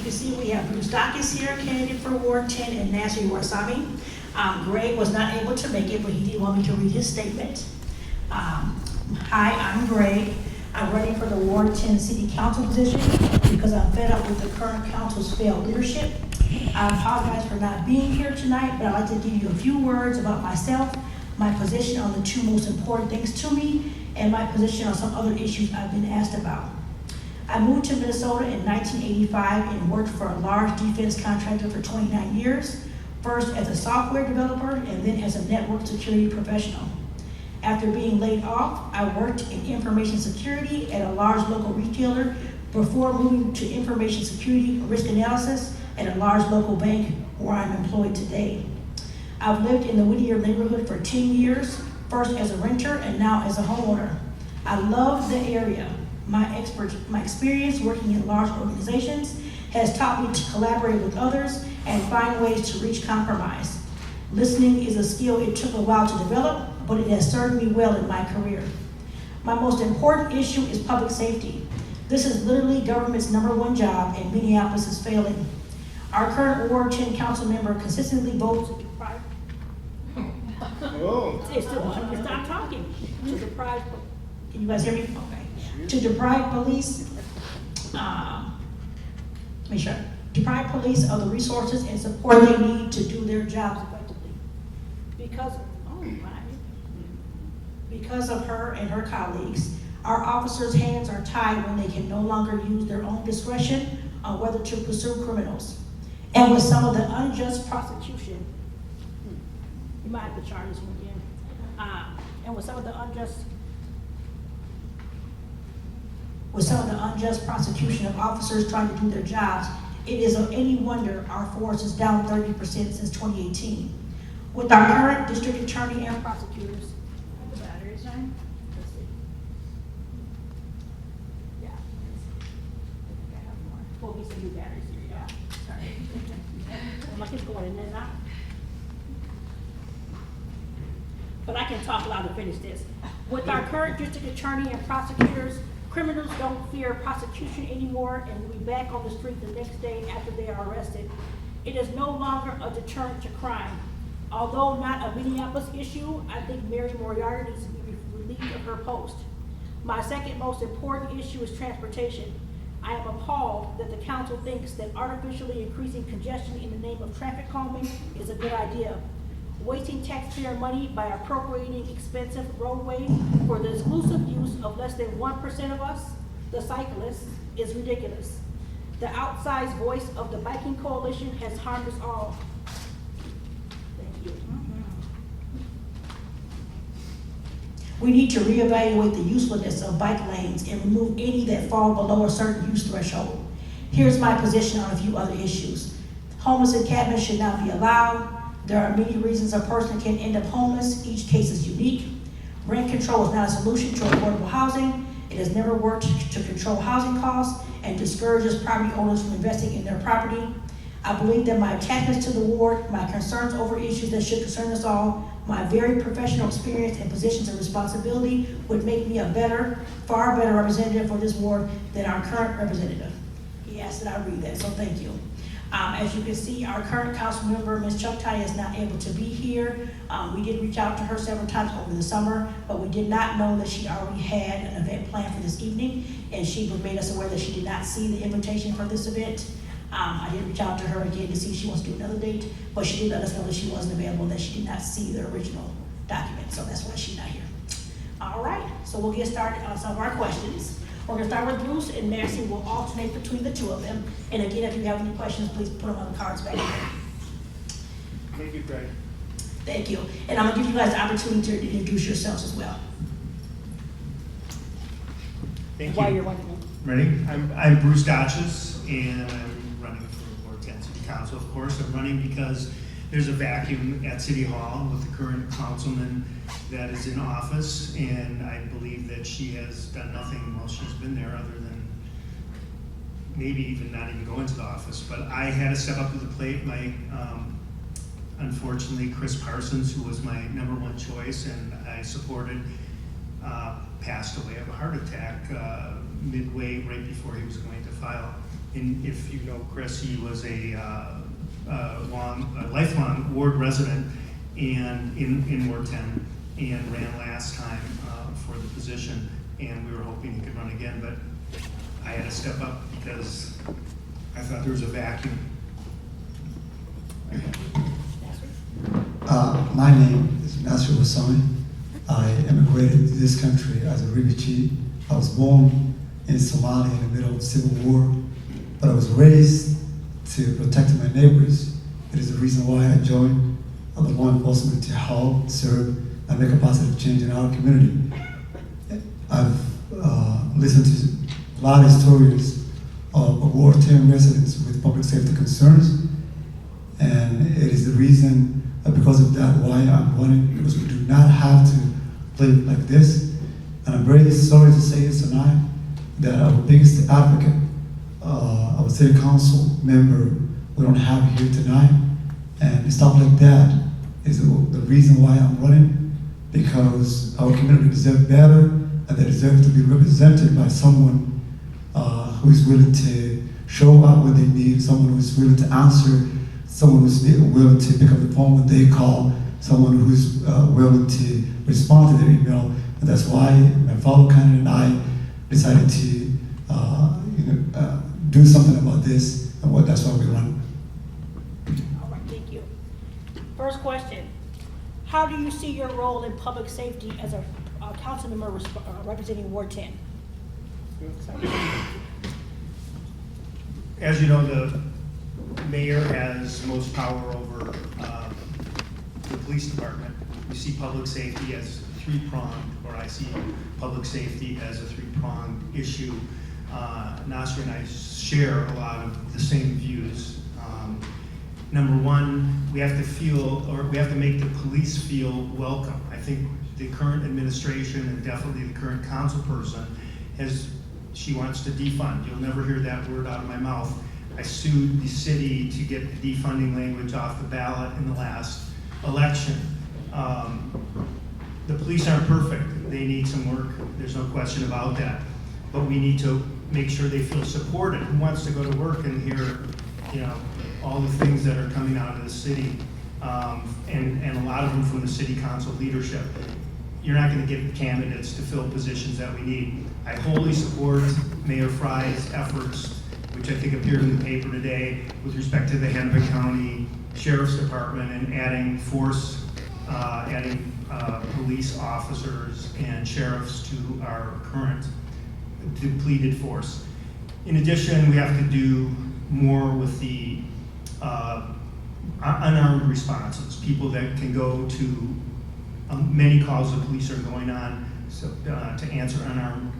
you can see, we have Bruce Dawkins here, candidate for Ward 10, and Nasri Warsami. Greg was not able to make it, but he did want me to read his statement. Hi, I'm Greg. I'm running for the Ward 10 City Council position because I'm fed up with the current council's failed leadership. I apologize for not being here tonight, but I'd like to give you a few words about myself, my position on the two most important things to me, and my position on some other issues I've been asked about. I moved to Minnesota in 1985 and worked for a large defense contractor for 29 years, first as a software developer and then as a network security professional. After being laid off, I worked in information security at a large local retailer before moving to information security risk analysis at a large local bank where I'm employed today. I've lived in the Whittier neighborhood for 10 years, first as a renter and now as a homeowner. I love the area. My experience working in large organizations has taught me to collaborate with others and find ways to reach compromise. Listening is a skill it took a while to develop, but it has served me well in my career. My most important issue is public safety. This is literally government's #1 job, and Minneapolis is failing. Our current Ward 10 council member consistently votes to deprive. Stop talking. To deprive. Can you guys hear me? Okay. To deprive police. Deprive police of the resources and support they need to do their jobs effectively. Because of her and her colleagues, our officers' hands are tied when they can no longer use their own discretion on whether to pursue criminals. And with some of the unjust prosecution, you might have to charge this one again. And with some of the unjust prosecution of officers trying to do their jobs, it is of any wonder our force is down 30% since 2018. With our current district attorney and prosecutors, the batteries on? Let's see. Yeah. I have more. Well, we see new batteries here, yeah. Sorry. Like it's going in and out. But I can talk loud to finish this. With our current district attorney and prosecutors, criminals don't fear prosecution anymore and will be back on the street the next day after they are arrested. It is no longer a deterrent to crime. Although not a Minneapolis issue, I think Mary Moriarty needs to be relieved of her post. My second most important issue is transportation. I am appalled that the council thinks that artificially increasing congestion in the name of traffic calming is a good idea. Wasting taxpayer money by appropriating expensive roadway for the exclusive use of less than 1% of us, the cyclists, is ridiculous. The outsized voice of the biking coalition has harmed us all. Thank you. We need to reevaluate the usefulness of bike lanes and remove any that fall below a certain use threshold. Here's my position on a few other issues. Homeless encampments should not be allowed. There are many reasons a person can end up homeless. Each case is unique. Rent control is not a solution to affordable housing. It has never worked to control housing costs and discourages property owners from investing in their property. I believe that my attachments to the ward, my concerns over issues that should concern us all, my very professional experience and positions of responsibility would make me a better, far better representative for this ward than our current representative. He asked that I read that, so thank you. As you can see, our current council member, Ms. Chucktie, is not able to be here. We did reach out to her several times over the summer, but we did not know that she already had an event planned for this evening, and she made us aware that she did not see the invitation for this event. I did reach out to her again to see if she wants to do another date, but she did let us know that she wasn't available, that she did not see the original document, so that's why she's not here. All right, so we'll get started on some of our questions. We're going to start with Bruce, and Nancy will alternate between the two of them. And again, if you have any questions, please put them on the cards back here. Thank you, Craig. Thank you. And I'm going to give you guys the opportunity to introduce yourselves as well. Thank While you. you're wondering. Ready? I'm Bruce Dotches, and I'm running for Ward 10 City Council, of course. I'm running because there's a vacuum at City Hall with the current councilman that is in office, and I believe that she has done nothing while she's been there other than maybe even not even go into the office. But I had to step up to the plate. Unfortunately, Chris Parsons, who was my #1 choice and I supported, passed away of a heart attack midway right before he was going to file And if you know Chris, he was a lifelong ward resident and in Ward 10 and ran last time for the position. And we were hoping he could run again, but I had to step up because I thought there was a vacuum. My name is Nasir Wassami. I immigrated to this country as a refugee. I was born in Somalia in the middle of the civil war, but I was raised to protect my neighbors. It is the reason why I joined the law enforcement to help, serve, and make a positive change in our community. I've listened to a lot of stories of Ward 10 residents with public safety concerns, and it is the reason, because of that, why I'm running, because we do not have to live like this. And I'm very sorry to say this tonight, that our biggest advocate, our city council member, we don't have here tonight. And stuff like that is the reason why I'm running, because our community deserves better, and they deserve to be represented by someone who is willing to show up when they need, someone who is willing to answer, someone who's willing to pick up the phone when they call, someone who's willing to respond to their email. And that's why my fellow candidate and I decided to do something about this, and that's why we run. All right, thank you. First question, how do you see your role in public safety as a council member representing Ward 10? As you know, the mayor has most power over the police department. We see public safety as three-pronged, or I see public safety as a three-pronged issue. Nasir and I share a lot of the same views. Number one, we have to make the police feel welcome. I think the current administration, and definitely the current council person, she wants to defund. You'll never hear that word out of my mouth. I sued the city to get the defunding language off the ballot in the last election. The police aren't perfect. They need some work. There's no question about that. But we need to make sure they feel supported. Who wants to go to work and hear, all the things that are coming out of the city, and a lot of them from the city council leadership? You're not going to get candidates to fill positions that we need. I wholly support Mayor Fry's efforts, which I think appeared in the paper today, with respect to the Hennepin County Sheriff's Department and adding police officers and sheriffs to our current depleted force. In addition, we have to do more with the unarmed responses, people that can go to many calls the police are going on, so to answer unarmed,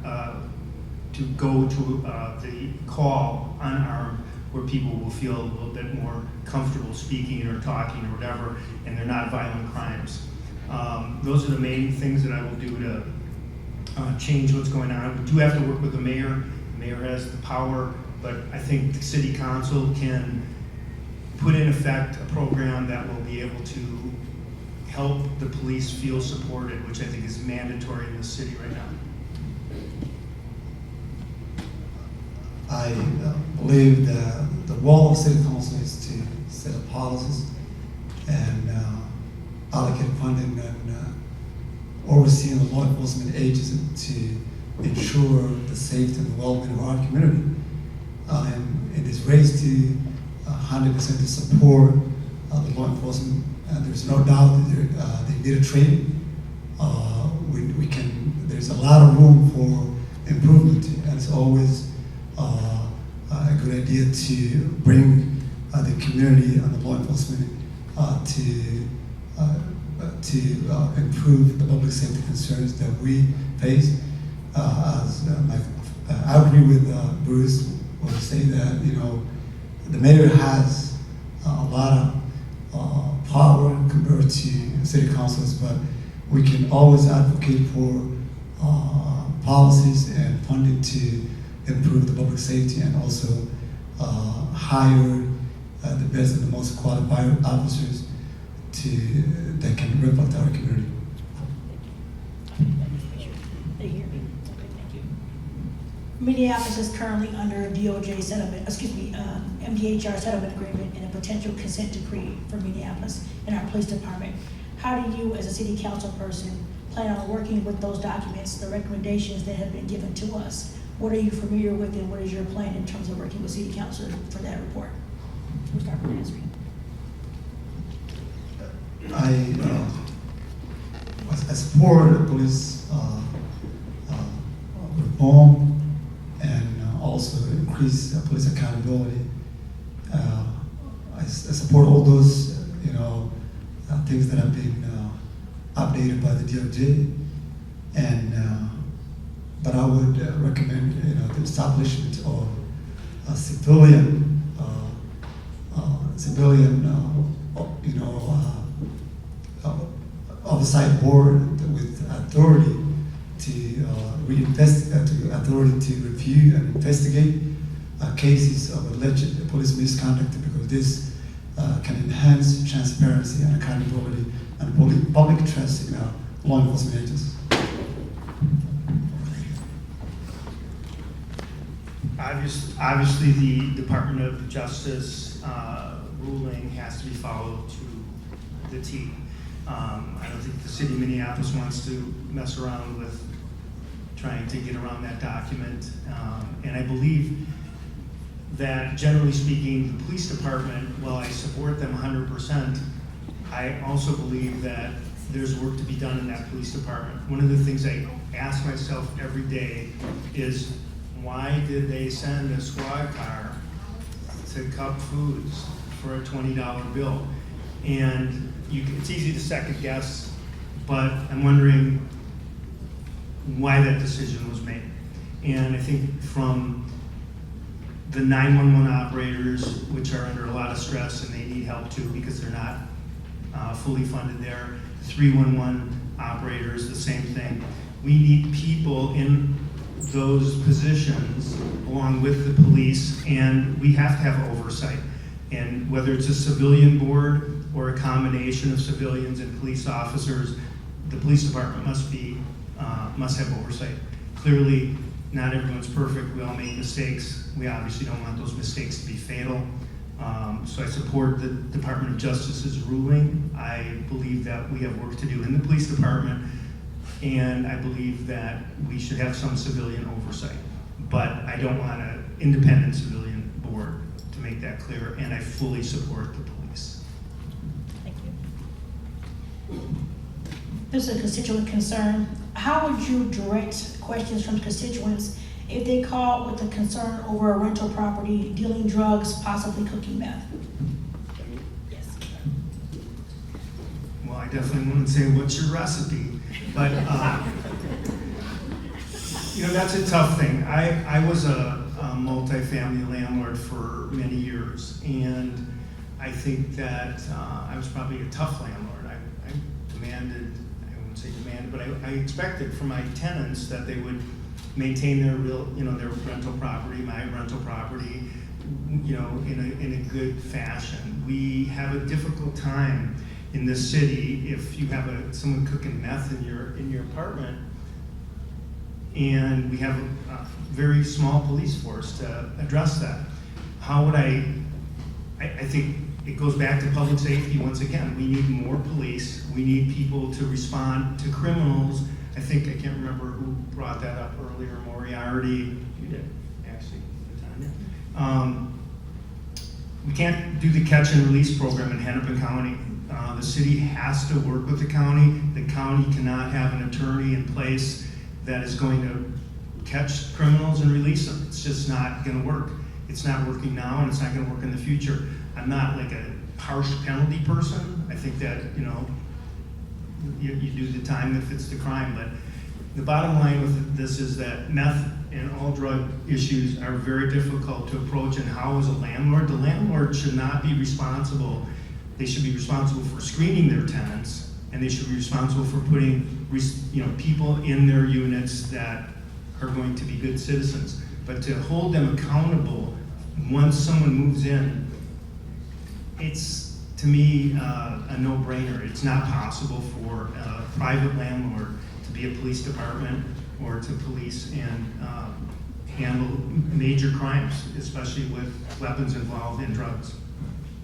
to go to the call unarmed, where people will feel a little bit more comfortable speaking or talking or whatever, and they're not violent crimes. Those are the main things that I will do to change what's going on. We do have to work with the mayor. The mayor has the power, but I think the city council can put in effect a program that will be able to help the police feel supported, which I think is mandatory in the city right now. I believe that the role of city council is to set up policies and allocate funding and overseeing the law enforcement agency to ensure the safety and the well-being of our community. And it is raised to 100% to support the law enforcement. There's no doubt that they need a training. There's a lot of room for improvement, and it's always a good idea to bring the community and the law enforcement to improve the public safety concerns that we face. I agree with Bruce when he say that the mayor has a lot of power compared to city councils, but we can always advocate for policies and funding to improve the public safety, and also hire the best and the most qualified officers that can reflect our community. They hear me. Okay, thank you. Minneapolis is currently under a DOJ settlement, MDHR settlement agreement and a potential consent decree for Minneapolis and our police department. How do you, as a city council person, plan on working with those documents, the recommendations that have been given to us? What are you familiar with and what is your plan in terms of working with city council for that report? We'll start with Nancy. I support the police reform and also increase police accountability. I support all those, things that have been updated by the DOJ, but I would recommend, the establishment of a civilian oversight board with authority to authority to review and investigate cases of alleged police misconduct, because this can enhance transparency and accountability and public trust in law enforcement agencies. Obviously, the Department of Justice ruling has to be followed to the T. I don't think the city of Minneapolis wants to mess around with trying to get around that document. And I believe that, generally speaking, the police department, while I support them 100%, I also believe that there's work to be done in that police department. One of the things I ask myself every day is, why did they send a squad car to Cup Foods for a $20 bill? And it's easy to second guess, but I'm wondering why that decision was made. And I think from the 911 operators, which are under a lot of stress and they need help too because they're not fully funded there, 311 operators, the same thing. We need people in those positions along with the police, and we have to have oversight. And whether it's a civilian board or a combination of civilians and police officers, the police department must have oversight. Clearly, not everyone's perfect. We all make mistakes. We obviously don't want those mistakes to be fatal. So I support the Department of Justice's ruling. I believe that we have work to do in the police department, and I believe that we should have some civilian oversight. But I don't want an independent civilian board, to make that clear, and I fully support the police. Thank you. This is a constituent concern. How would you direct questions from constituents if they call with a concern over a rental property, dealing drugs, possibly cooking meth? Yes. Well, I definitely wouldn't say, what's your recipe? But, that's a tough thing. I was a multifamily landlord for many years, and I think that I was probably a tough landlord. I demanded, I wouldn't say demanded, but I expected from my tenants that they would maintain their their rental property, my rental property, in a good fashion. We have a difficult time in this city if you have someone cooking meth in your apartment, and we have a very small police force to address that. How would I think it goes back to public safety once again. We need more police. We need people to respond to criminals. I can't remember who brought that up earlier, Moriarty. You did, actually, Tanya. We can't do the catch and release program in Hennepin County. The city has to work with the county. The county cannot have an attorney in place that is going to catch criminals and release them. It's just not going to work. It's not working now, and it's not going to work in the future. I'm not like a harsh penalty person. I think that, you do the time that fits the crime. But the bottom line with this is that meth and all drug issues are very difficult to approach. And how, as a landlord, the landlord should not be responsible. They should be responsible for screening their tenants, and they should be responsible for putting people in their units that are going to be good citizens. But to hold them accountable once someone moves in, it's, to me, a no-brainer. It's not possible for a private landlord to be a police department or to police and handle major crimes, especially with weapons involved and drugs.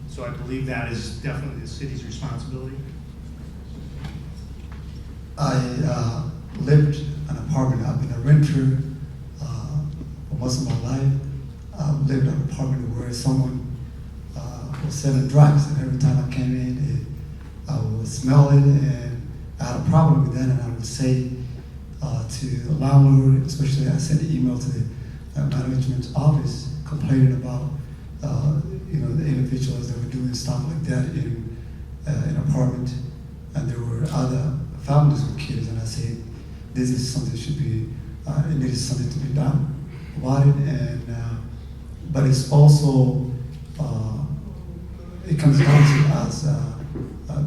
So I believe that is definitely the city's responsibility. I lived in an apartment. I've been a renter for most of my life. I've lived in an apartment where someone was selling drugs, and every time I came in, I would smell it, and I had a problem with that. And I would say to the landlord, especially I sent an email to the management office complaining about the individuals that were doing stuff like that in an apartment, and there were other families with kids, and I said, this is something that should be, it needs something to be done about it, and but it's also, it comes down to, as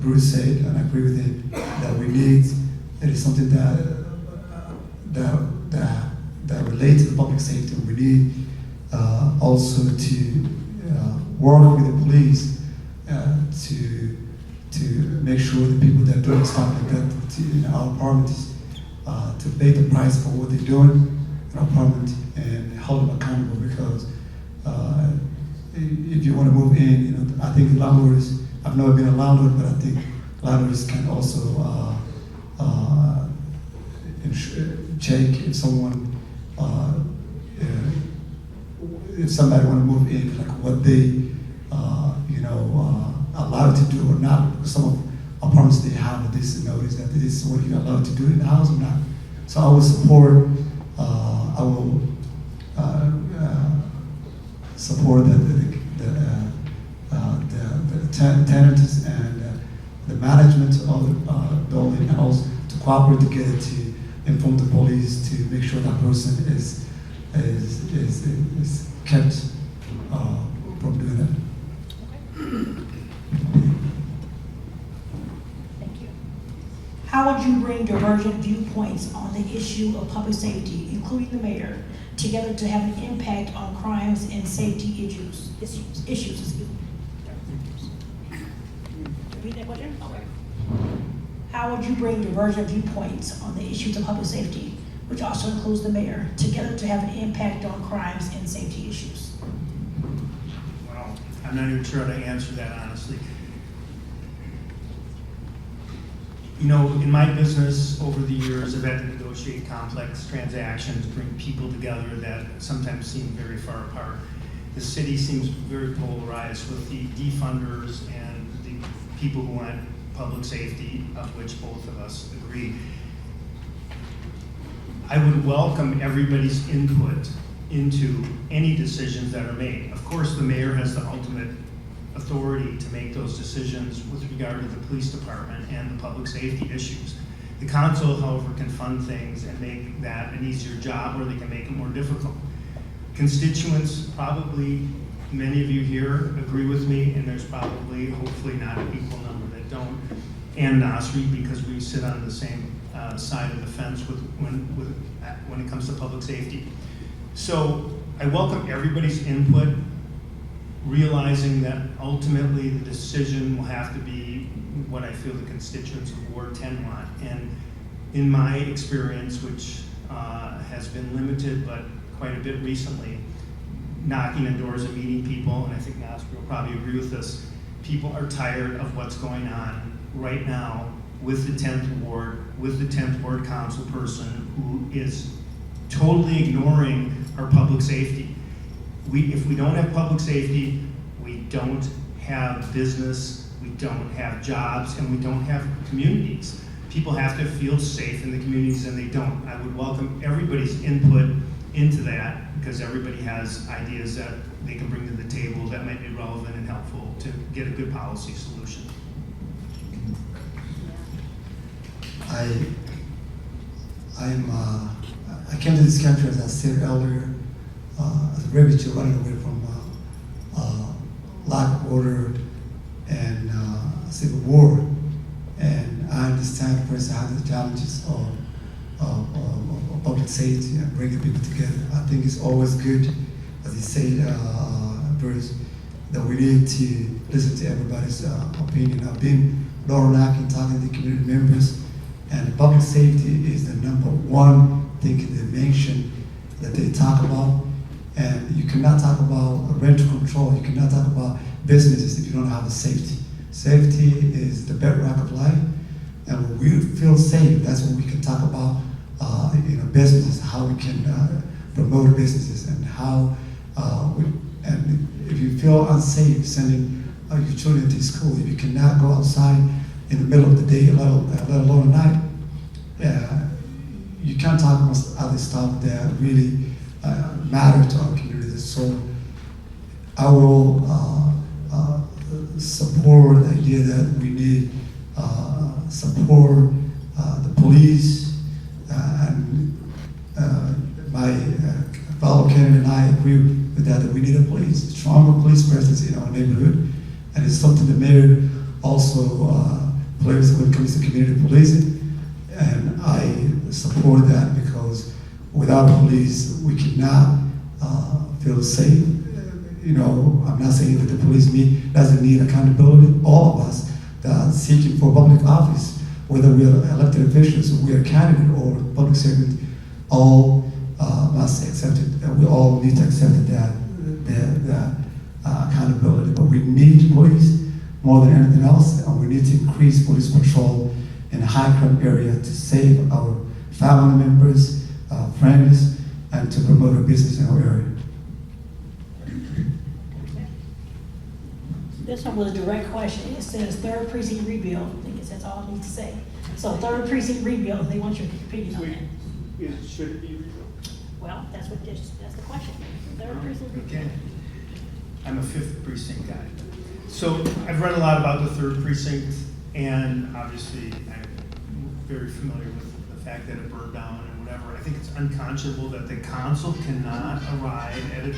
Bruce said, and I agree with him, that we need, it is something that relates to the public safety. We need also to work with the police to make sure the people that are doing stuff like that in our apartments to pay the price for what they're doing in our apartment and hold them accountable, because if you want to move in, I think landlords, I've never been a landlord, but I think landlords can also check if someone, if somebody want to move in, like what they, allowed to do or not. Because some of apartments, they have this notice that this is what you're allowed to do in the house or not. So I will support, I will support the tenants and the management of the building, and also to cooperate together to inform the police to make sure that person is kept from doing that. Thank you. How would you bring divergent viewpoints on the issue of public safety, including the mayor, together to have an impact on crimes and safety issues? Excuse me. Repeat that question? Okay. How would you bring divergent viewpoints on the issues of public safety, which also includes the mayor, together to have an impact on crimes and safety issues? Well, I'm not even sure how to answer that, honestly. In my business over the years, I've had to negotiate complex transactions, bring people together that sometimes seem very far apart. The city seems very polarized with the defunders and the people who want public safety, of which both of us agree. I would welcome everybody's input into any decisions that are made. Of course, the mayor has the ultimate authority to make those decisions with regard to the police department and the public safety issues. The council, however, can fund things and make that an easier job, or they can make it more difficult. Constituents, probably many of you here agree with me, and there's probably, hopefully not an equal number that don't, and Nasri, because we sit on the same side of the fence when it comes to public safety. So I welcome everybody's input, realizing that ultimately the decision will have to be what I feel the constituents of Ward 10 want. And in my experience, which has been limited but quite a bit recently, knocking on doors and meeting people, and I think Nasri will probably agree with this, people are tired of what's going on right now with the 10th Ward, with the 10th Ward council person who is totally ignoring our public safety. If we don't have public safety, we don't have business, we don't have jobs, and we don't have communities. People have to feel safe in the communities, and they don't. I would welcome everybody's input into that, because everybody has ideas that they can bring to the table that might be relevant and helpful to get a good policy solution. I came to this country, as I said earlier, as a refugee running away from lack of order and civil war, and I understand firsthand the challenges of public safety and bringing people together. I think it's always good, as he said, Bruce, that we need to listen to everybody's opinion. I've been Laurel and talking to the community members, and public safety is the number one thing they mention that they talk about. And you cannot talk about rental control, you cannot talk about businesses if you don't have the safety. Safety is the bedrock of life, and when we feel safe, that's when we can talk about businesses, how we can promote businesses, and how and if you feel unsafe sending your children to school, if you cannot go outside in the middle of the day, let alone at night, you can't talk about other stuff that really matter to our communities. So I will support the idea that we need support the police, and my fellow candidate and I agree with that we need a stronger police presence in our neighborhood, and it's something the mayor also plays when it comes to community policing, and I support that because without police we cannot feel safe. I'm not saying that the police doesn't need accountability. All of us that are seeking for public office, whether we are elected officials, or we are candidate or public servant, all must accept it. And we all need to accept that accountability. But we need police more than anything else, and we need to increase police patrol in a high crime area to save our family members, friends, and to promote a business in our area. This one was a direct question. It says third precinct rebuild. I think that's all I need to say. So third precinct rebuild, they want your opinion on that. Should it be rebuilt? Well, that's the question. Third precinct rebuild. Okay. I'm a 5th precinct guy. So I've read a lot about the 3rd precinct, and obviously I'm very familiar with the fact that it burned down and whatever. I think it's unconscionable that the council cannot arrive at a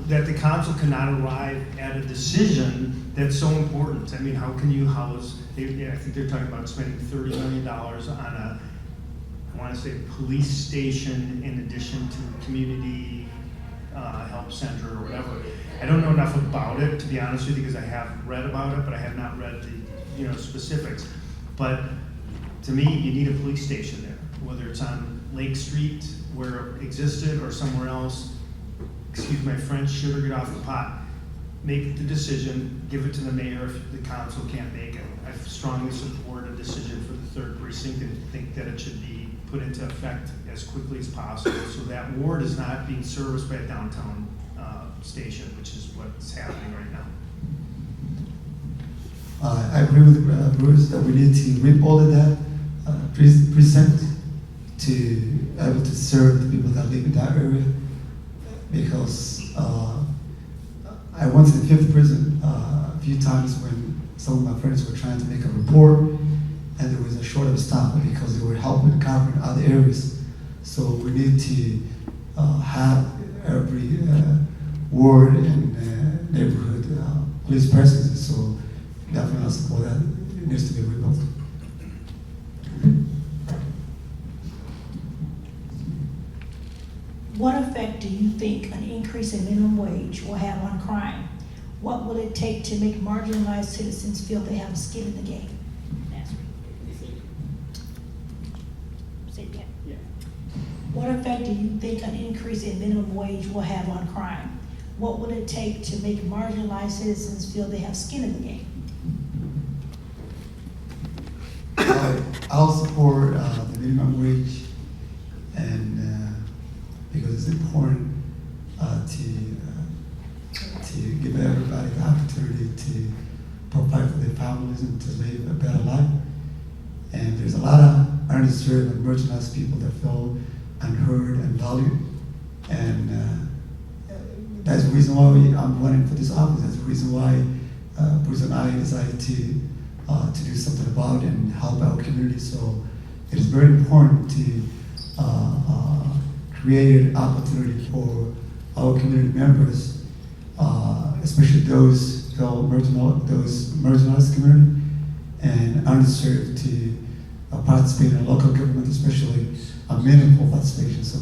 that the council cannot arrive at a decision that's so important. I mean, how can you house, I think they're talking about spending $30 million on I want to say police station in addition to community help center or whatever. I don't know enough about it, to be honest with you, because I have read about it, but I have not read the specifics. But to me, you need a police station there, whether it's on Lake Street where it existed or somewhere else. Excuse my French, shit or get off the pot. Make the decision, give it to the mayor if the council can't make it. I strongly support a decision for the 3rd precinct and think that it should be put into effect as quickly as possible so that ward is not being serviced by a downtown station, which is what's happening right now. I agree with Bruce that we need to rebuild that precinct to be able to serve the people that live in that area. Because I went to the 5th prison a few times when some of my friends were trying to make a report, and there was a short of staff because they were helping covering other areas. So we need to have every ward and neighborhood police presence. So definitely I support that. It needs to be rebuilt. What effect do you think an increase in minimum wage will have on crime? What will it take to make marginalized citizens feel they have a skin in the game? Say it again. Yeah. What effect do you think an increase in minimum wage will have on crime? What will it take to make marginalized citizens feel they have skin in the game? I'll support the minimum wage, and because it's important to give everybody the opportunity to provide for their families and to live a better life. And there's a lot of underserved and marginalized people that feel unheard and valued. And that's the reason why I'm running for this office. That's the reason why Bruce and I decided to do something about it and help our community. So it is very important to create an opportunity for our community members, especially those marginalized community and underserved, to participate in local government, especially a meaningful participation. So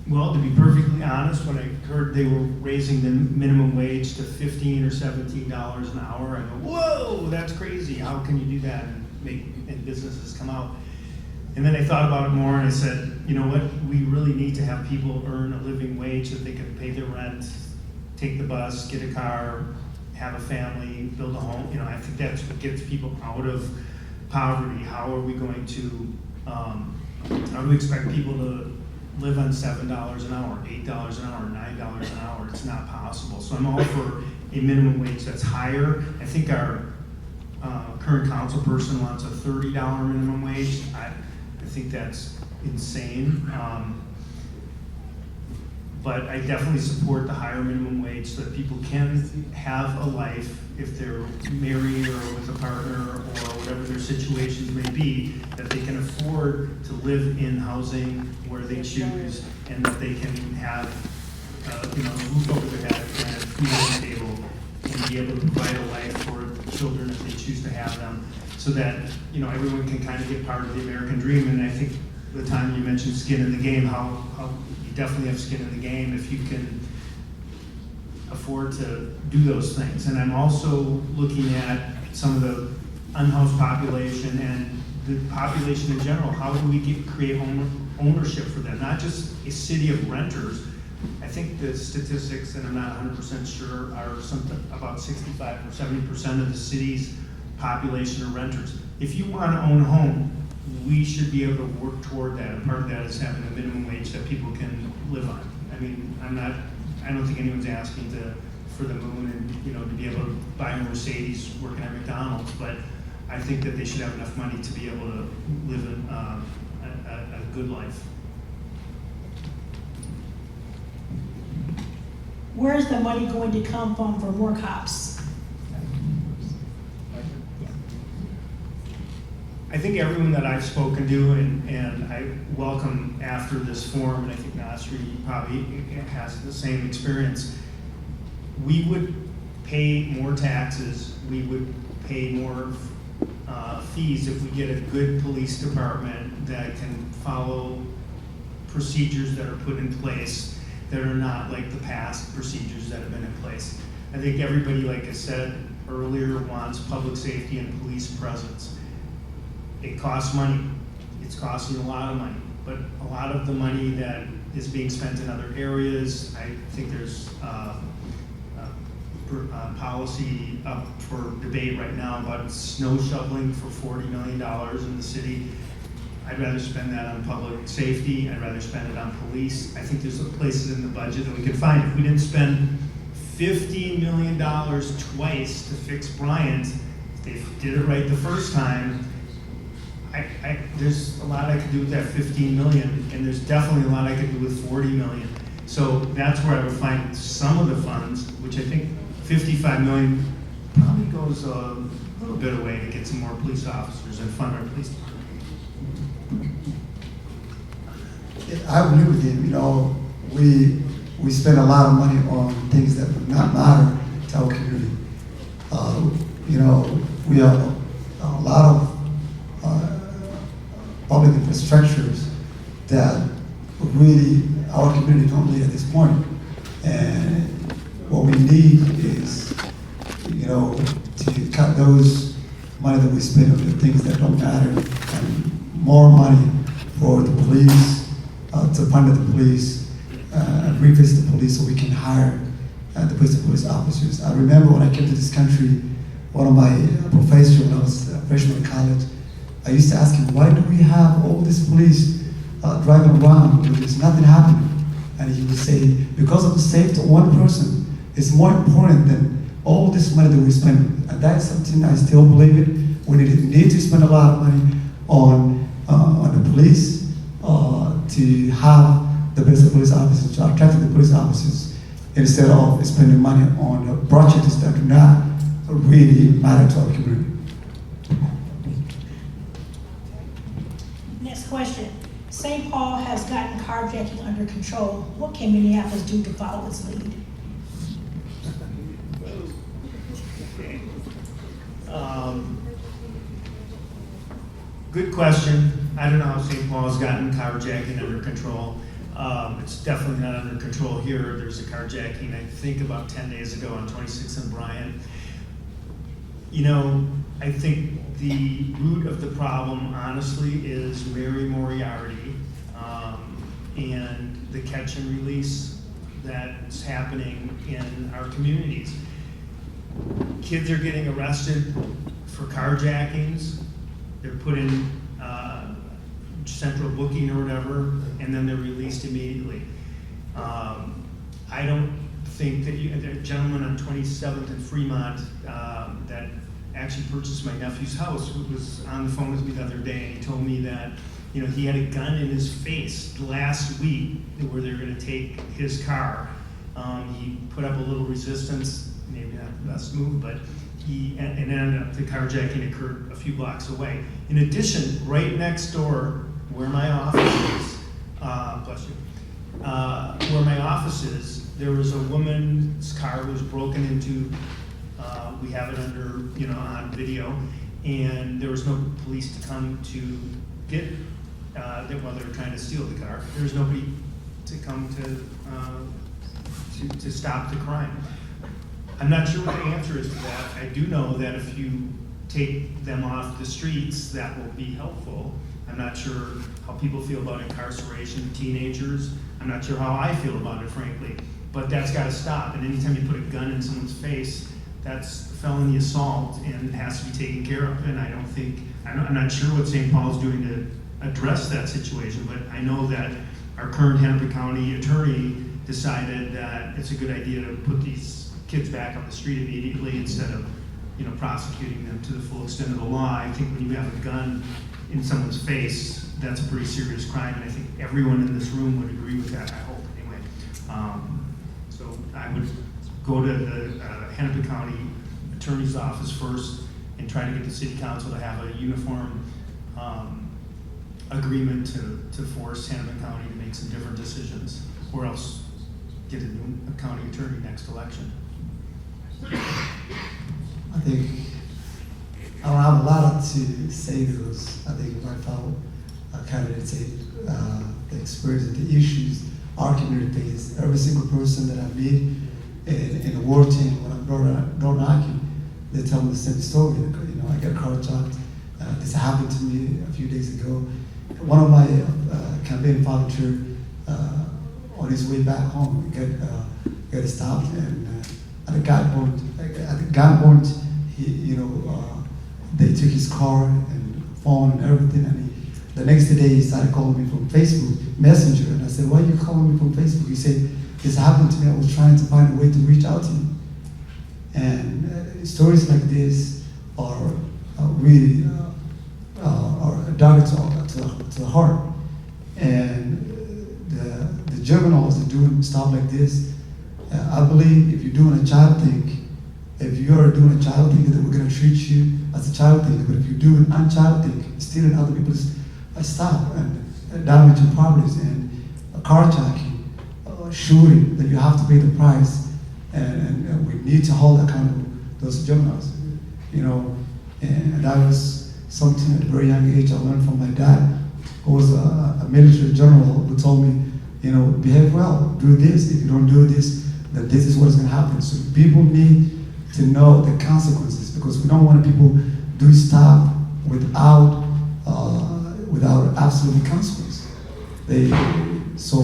Well, to be perfectly honest, when I heard they were raising the minimum wage to $15 or $17 an hour, I go, whoa, that's crazy. How can you do that and businesses come out? And then I thought about it more and I said, you know what, we really need to have people earn a living wage so that they can pay their rent, take the bus, get a car, have a family, build a home. You know, I think that's what gets people out of poverty. How are we going to, how do we expect people to live on $7 an hour, $8 an hour, $9 an hour? It's not possible. So I'm all for a minimum wage that's higher. I think our current council person wants a $30 minimum wage. I think that's insane. But I definitely support the higher minimum wage so that people can have a life if they're married or with a partner or whatever their situations may be, that they can afford to live in housing where they choose and that they can have, you know, a roof over their head and food on the table and be able to provide a life for children if they choose to have them, so that, you know, everyone can kind of get part of the American dream. And I think the time you mentioned skin in the game, how you definitely have skin in the game if you can afford to do those things. And I'm also looking at some of the unhoused population and the population in general. How do we create ownership for them? Not just a city of renters. I think the statistics, and I'm not 100% sure, are something about 65 or 70% of the city's population are renters. If you want to own a home, we should be able to work toward that. And part of that is having a minimum wage that people can live on. I mean, I don't think anyone's asking for the moon and, you know, to be able to buy a Mercedes working at McDonald's, but I think that they should have enough money to be able to live a good life. Where is the money going to come from for more cops? I think everyone that I've spoken to, and I welcome after this forum, and I think Nasri probably has the same experience, we would pay more taxes, we would pay more fees if we get a good police department that can follow procedures that are put in place that are not like the past procedures that have been in place. I think everybody, like I said earlier, wants public safety and police presence. It costs money. It's costing a lot of money, but a lot of the money that is being spent in other areas, I think there's policy up for debate right now about snow shoveling for $40 million in the city. I'd rather spend that on public safety. I'd rather spend it on police. I think there's places in the budget that we could find. If we didn't spend $15 million twice to fix Bryant, if they did it right the first time, there's a lot I could do with that $15 million, and there's definitely a lot I could do with $40 million. So that's where I would find some of the funds, which I think $55 million probably goes a little bit away to get some more police officers and fund our police department. I agree with him. You know, we spend a lot of money on things that would not matter to our community. You know, we have a lot of public infrastructures that really our community don't need at this point. And what we need is, you know, to cut those money that we spend on the things that don't matter, and more money for the police, to fund the police, revisit the police so we can hire the police officers. I remember when I came to this country, one of my professors when I was a freshman in college, I used to ask him, why do we have all these police driving around when there's nothing happening? And he would say, because of the safety of one person is more important than all this money that we spend. And that's something I still believe in. We need to spend a lot of money on the police, to have the best police officers, to attract the police officers, instead of spending money on projects that do not really matter to our community. Next question. St. Paul has gotten carjacking under control. What can Minneapolis do to follow its lead? Good question. I don't know how St. Paul's gotten carjacking under control. It's definitely not under control here. There's a carjacking, I think about 10 days ago on 26th and Bryant. You know, I think the root of the problem, honestly, is Mary Moriarty and the catch and release that's happening in our communities. Kids are getting arrested for carjackings. They're put in central booking or whatever, and then they're released immediately. I don't think that the gentleman on 27th and Fremont that actually purchased my nephew's house was on the phone with me the other day, and he told me that, you know, he had a gun in his face last week where they were going to take his car. He put up a little resistance, maybe not the best move, but and ended up, the carjacking occurred a few blocks away. In addition, right next door where my office is, bless you, where my office is, there was a woman's car was broken into. We have it under, you know, on video, and there was no police to come to get while they were trying to steal the car. There was nobody to come to stop the crime. I'm not sure what the answer is to that. I do know that if you take them off the streets, that will be helpful. I'm not sure how people feel about incarceration of teenagers. I'm not sure how I feel about it, frankly. But that's got to stop. And anytime you put a gun in someone's face, that's felony assault and has to be taken care of. And I don't think, I'm not sure what St. Paul's doing to address that situation, but I know that our current Hennepin County attorney decided that it's a good idea to put these kids back on the street immediately instead of, you know, prosecuting them to the full extent of the law. I think when you have a gun in someone's face, that's a pretty serious crime, and I think everyone in this room would agree with that, I hope, anyway. So I would go to the Hennepin County Attorney's Office first and try to get the City Council to have a uniform agreement to force Hennepin County to make some different decisions, or else get a new county attorney next election. I think I don't have a lot to say to those. I think my fellow candidates say the experience and the issues our community faces. Every single person that I meet in the war team, when I'm door knocking, they tell me the same story. You know, I get carjacked. This happened to me a few days ago. One of my campaign volunteers on his way back home get stopped, and at the gunpoint, they took his car and phone and everything, and the next day he started calling me from Facebook Messenger, and I said, "Why are you calling me from Facebook?" He said, "This happened to me. I was trying to find a way to reach out to you." And stories like this are really are dug to the heart. And the juveniles that doing stuff like this, I believe if you're doing a child thing, if you are doing a child thing, that we're going to treat you as a child thing. But if you're doing unchild thing, stealing other people's stuff and damaging properties and carjacking, shooting, then you have to pay the price. And we need to hold accountable those juveniles. You know, and that was something at a very young age I learned from my dad, who was a military general, who told me, you know, behave well, do this. If you don't do this, then this is what's going to happen. So people need to know the consequences, because we don't want people do stuff without absolute consequence. So,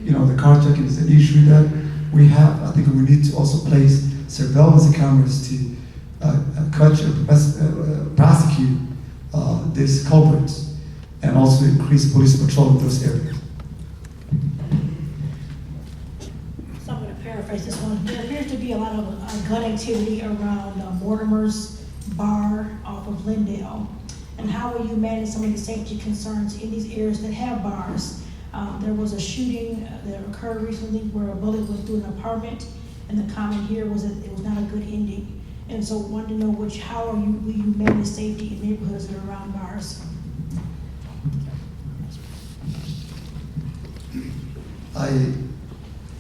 you know, the carjacking is an issue that we have. I think we need to also place surveillance cameras to catch or prosecute these culprits, and also increase police patrol in those areas. So I'm going to paraphrase this one. There appears to be a lot of gun activity around Mortimer's bar off of Lindale. And how will you manage some of the safety concerns in these areas that have bars? There was a shooting that occurred recently where a bullet went through an apartment, and the comment here was that it was not a good ending. And so wanted to know will you manage safety in neighborhoods that are around bars?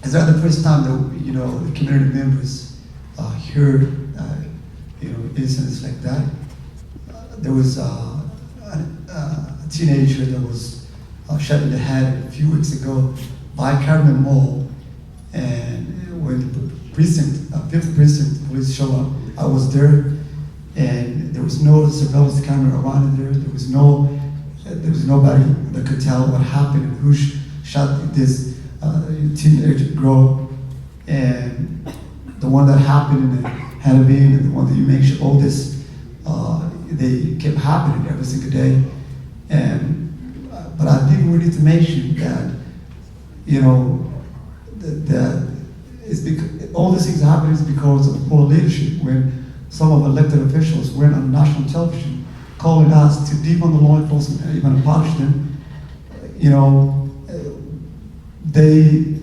Is that the first time that, you know, the community members heard, you know, incidents like that? There was a teenager that was shot in the head a few weeks ago by Carmen Mall. And when the precinct, 5th precinct police showed up, I was there, and there was no surveillance camera around there. There was nobody that could tell what happened and who shot this teenage girl. And the one that happened in Halloween and the one that you mentioned, all this, they kept happening every single day. But I think we need to mention that, that it's because all these things happen is because of poor leadership. When some of elected officials went on national television calling us to defund the law enforcement and even abolish them, they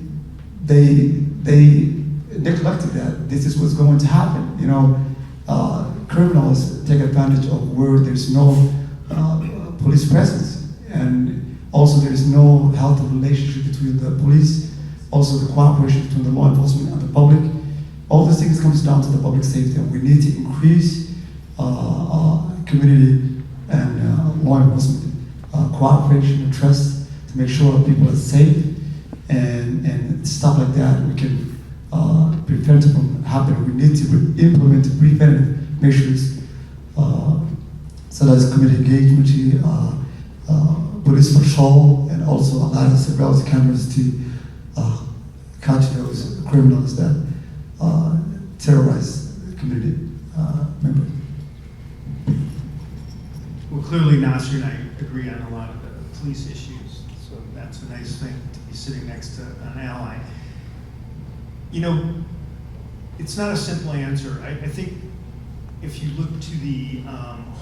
neglected that this is what's going to happen. Criminals take advantage of where there's no police presence, and also there is no healthy relationship between the police, also the cooperation between the law enforcement and the public. All these things comes down to the public safety, and we need to increase community and law enforcement cooperation and trust to make sure that people are safe, and stuff like that we can prevent it from happening. We need to implement preventive measures, such as community engagement, police patrol, and also a lot of surveillance cameras to catch those criminals that terrorize the community members. Well, clearly Nasser and I agree on a lot of the police issues, so that's a nice thing to be sitting next to an ally. It's not a simple answer. I think if you look to the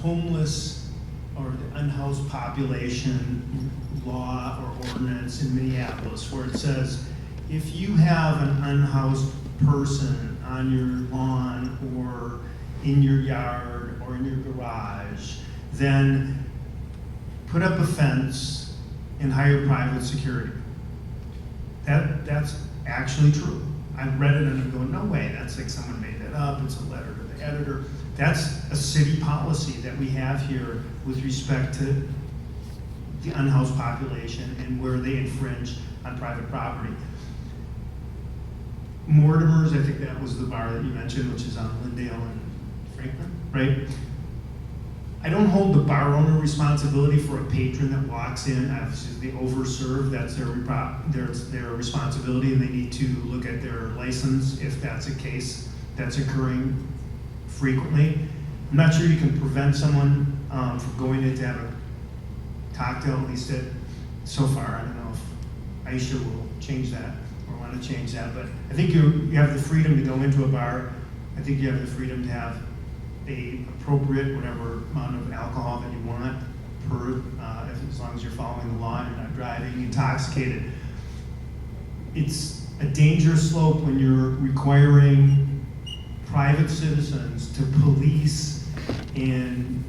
homeless or the unhoused population law or ordinance in Minneapolis, where it says if you have an unhoused person on your lawn or in your yard or in your garage, then put up a fence and hire private security. That's actually true. I read it and I'm going, no way, that's like someone made that up, it's a letter to the editor. That's a city policy that we have here with respect to the unhoused population and where they infringe on private property. Mortimer's, I think that was the bar that you mentioned, which is on Lindale and Franklin, right? I don't hold the bar owner responsibility for a patron that walks in. Obviously, they overserve, that's their responsibility, and they need to look at their license if that's a case that's occurring frequently. I'm not sure you can prevent someone from going in to have a cocktail, at least so far. I don't know if Aisha will change that or want to change that, but I think you have the freedom to go into a bar. I think you have the freedom to have a appropriate whatever amount of alcohol that you want as long as you're following the law and you're not driving intoxicated. It's a dangerous slope when you're requiring private citizens to police and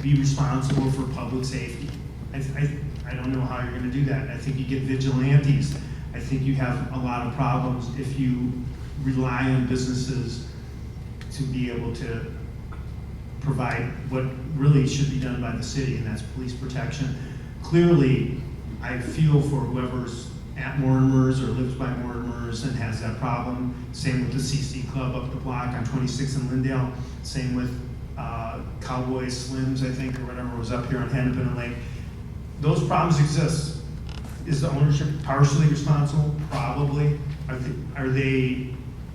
be responsible for public safety. I don't know how you're going to do that. I think you get vigilantes. I think you have a lot of problems if you rely on businesses to be able to provide what really should be done by the city, and that's police protection. Clearly, I feel for whoever's at Mortimer's or lives by Mortimer's and has that problem. Same with the CC Club up the block on 26th and Lindale. Same with Cowboy Slims, I think, or whatever was up here on Hennepin and Lake. Those problems exist. Is the ownership partially responsible? Probably.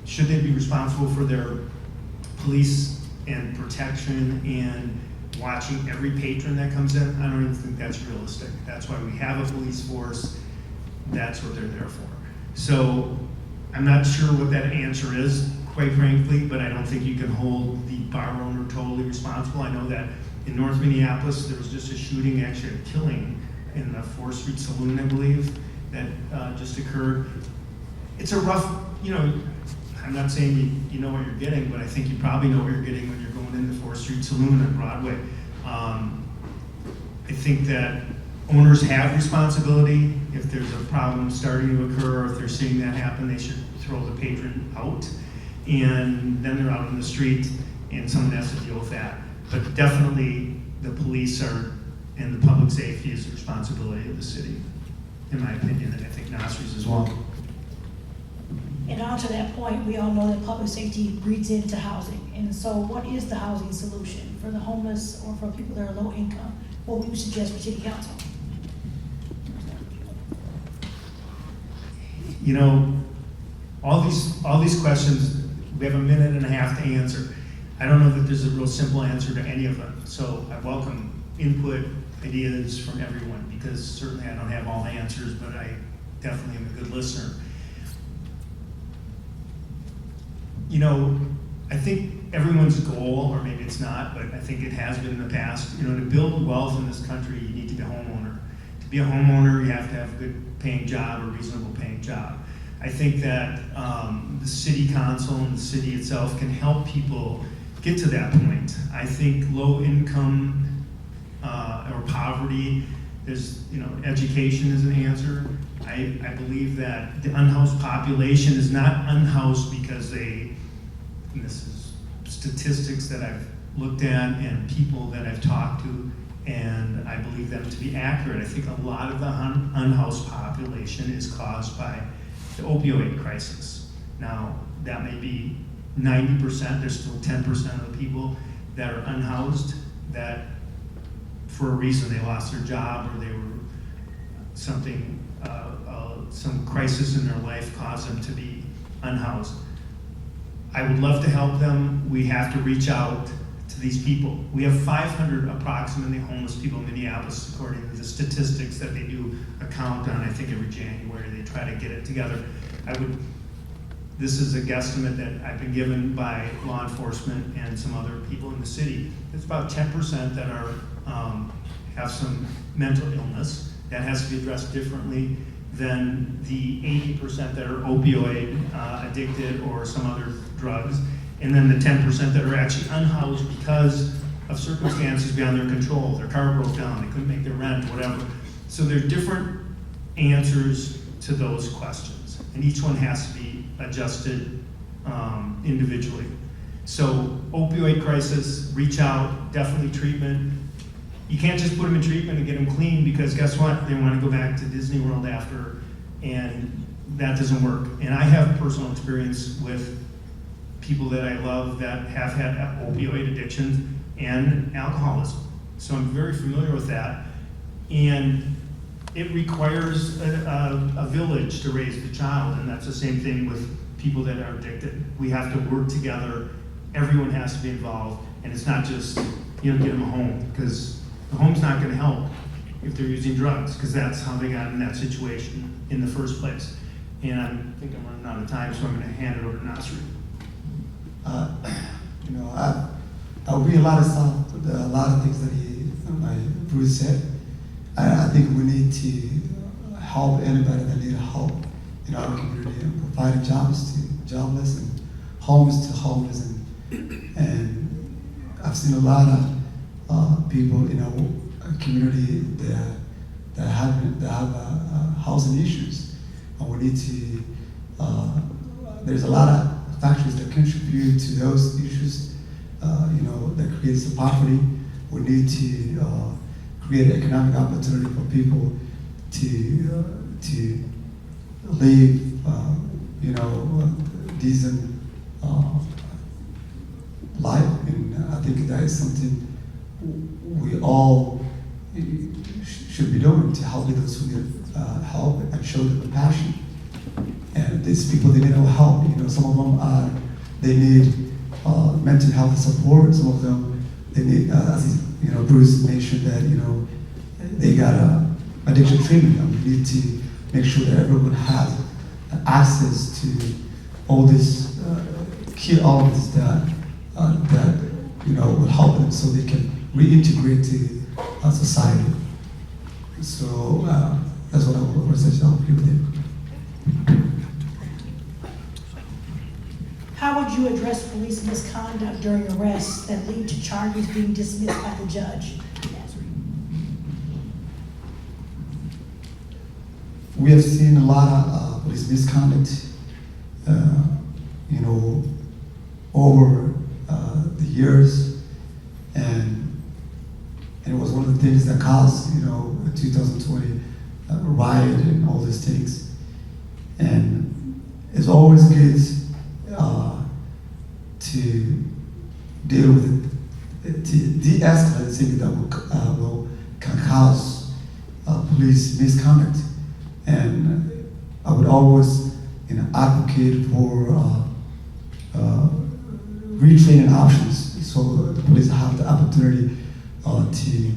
Should they be responsible for their police and protection and watching every patron that comes in? I don't even think that's realistic. That's why we have a police force. That's what they're there for. So I'm not sure what that answer is, quite frankly, but I don't think you can hold the bar owner totally responsible. I know that in North Minneapolis, there was just a shooting, actually a killing in the 4th Street Saloon, I believe, that just occurred. It's a rough, I'm not saying you know what you're getting, but I think you probably know what you're getting when you're going in the 4th Street Saloon on Broadway. I think that owners have responsibility. If there's a problem starting to occur, or if they're seeing that happen, they should throw the patron out. And then they're out in the street and someone has to deal with that. But definitely the police and the public safety is the responsibility of the city. in my opinion, and I think Nasri's as well. And on to that point, we all know that public safety breeds into housing. And so what is the housing solution for the homeless or for people that are low income? What would you suggest for city council? You know, all these questions, we have a minute and a half to answer. I don't know that there's a real simple answer to any of them. So I welcome input, ideas from everyone, because certainly I don't have all the answers, but I definitely am a good listener. You know, I think everyone's goal, or maybe it's not, but I think it has been in the past, you know, to build wealth in this country, you need to be a homeowner. To be a homeowner, you have to have a good paying job, a reasonable paying job. I think that the city council and the city itself can help people get to that point. I think low income or poverty, there's, you know, education is an answer. I believe that the unhoused population is not unhoused because they, and this is statistics that I've looked at and people that I've talked to, and I believe them to be accurate. I think a lot of the unhoused population is caused by the opioid crisis. Now, that may be 90%, there's still 10% of the people that are unhoused that for a reason they lost their job or they were something, some crisis in their life caused them to be unhoused. I would love to help them. We have to reach out to these people. We have 500 approximately homeless people in Minneapolis, according to the statistics that they do a count on, I think every January they try to get it together. This is a guesstimate that I've been given by law enforcement and some other people in the city. It's about 10% that are have some mental illness that has to be addressed differently than the 80% that are opioid addicted or some other drugs, and then the 10% that are actually unhoused because of circumstances beyond their control. Their car broke down, they couldn't make their rent, whatever. So there are different answers to those questions, and each one has to be adjusted individually. So opioid crisis, reach out, definitely treatment. You can't just put them in treatment and get them clean, because guess what? They want to go back to Disney World after, and that doesn't work. And I have personal experience with people that I love that have had opioid addictions and alcoholism. So I'm very familiar with that. And it requires a village to raise the child, and that's the same thing with people that are addicted. We have to work together. Everyone has to be involved, and it's not just, you know, get them a home, because the home's not going to help if they're using drugs, because that's how they got in that situation in the first place. And I think I'm running out of time, so I'm going to hand it over to Nasri. You know, I agree a lot of things that Bruce said. I think we need to help anybody that need help in our community and provide jobs to jobless and homes to homeless. And I've seen a lot of people in our community that have housing issues, and we need to. There's a lot of factors that contribute to those issues. You know, that creates the poverty. We need to create economic opportunity for people to live, you know, decent life, and I think that is something we all should be doing to help those who need help and show them compassion. And these people, they need no help. You know, some of them they need mental health support. Some of them they need, as you know, Bruce mentioned that, you know, they got addiction treatment, and we need to make sure that everyone has access to all this key elements that you know will help them so they can reintegrate to society. So that's what I would say to help you with it. How would you address police misconduct during arrests that lead to charges being dismissed by the judge? We have seen a lot of police misconduct, you know, over the years, and it was one of the things that caused, you know, 2020 riot and all these things. And it's always good to deal with it, to de-escalate things that can cause police misconduct. And I would always, advocate for retraining options, so the police have the opportunity to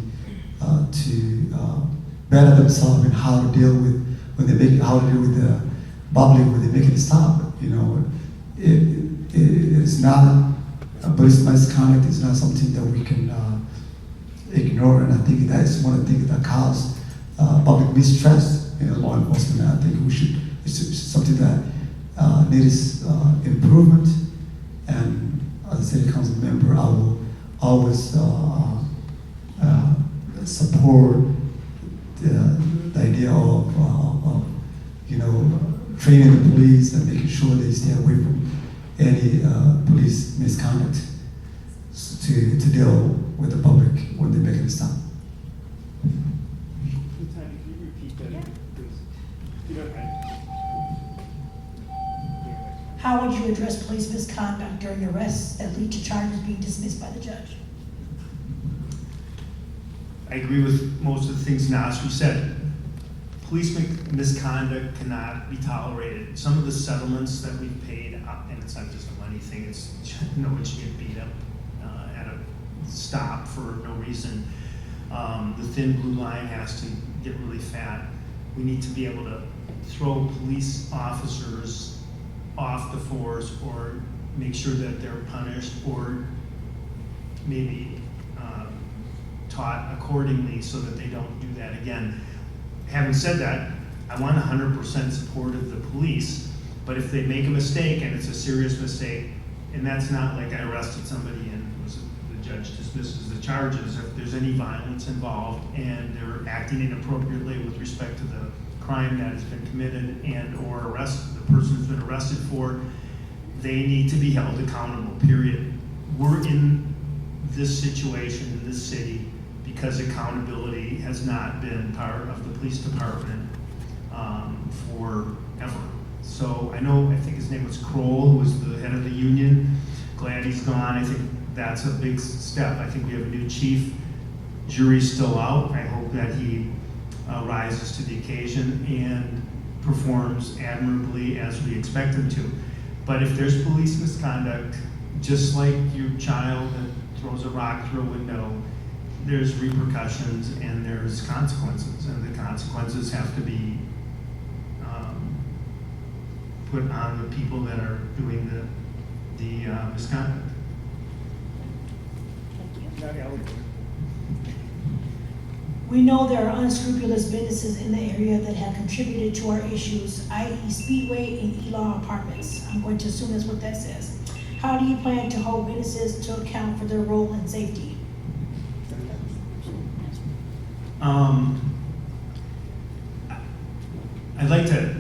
better themselves in how to deal with how to deal with the public when they make it stop. It's not police misconduct. It's not something that we can ignore, and I think that is one of the things that cause public mistrust in law enforcement. I think it's something that needs improvement. And as a city council member, I will always support the idea of training the police and making sure they stay away from any police misconduct to deal with the public when they make a stop. Tanya, can you repeat that, please? If you don't mind. How would you address police misconduct during arrests that lead to charges being dismissed by the judge? I agree with most of the things Nasri said. Police misconduct cannot be tolerated. Some of the settlements that we've paid, and it's not just a money thing, it's when you get beat up at a stop for no reason. The thin blue line has to get really fat. We need to be able to throw police officers off the force, or make sure that they're punished, or maybe taught accordingly so that they don't do that again. Having said that, I want 100% support of the police, but if they make a mistake and it's a serious mistake, and that's not like I arrested somebody and the judge dismisses the charges, if there's any violence involved and they're acting inappropriately with respect to the crime that has been committed and or the person who's been arrested for, they need to be held accountable, period. We're in this situation in this city because accountability has not been part of the police department forever. So I think his name was Kroll, who was the head of the union. Glad he's gone. I think that's a big step. I think we have a new chief. Jury's still out. I hope that he rises to the occasion and performs admirably as we expect him to. But if there's police misconduct, just like your child that throws a rock through a window, there's repercussions and there's consequences, and the consequences have to be put on the people that are doing the misconduct. We know there are unscrupulous businesses in the area that have contributed to our issues, i.e. Speedway and Elon Apartments. I'm going to assume that's what that says. How do you plan to hold businesses to account for their role in safety? I'd like to,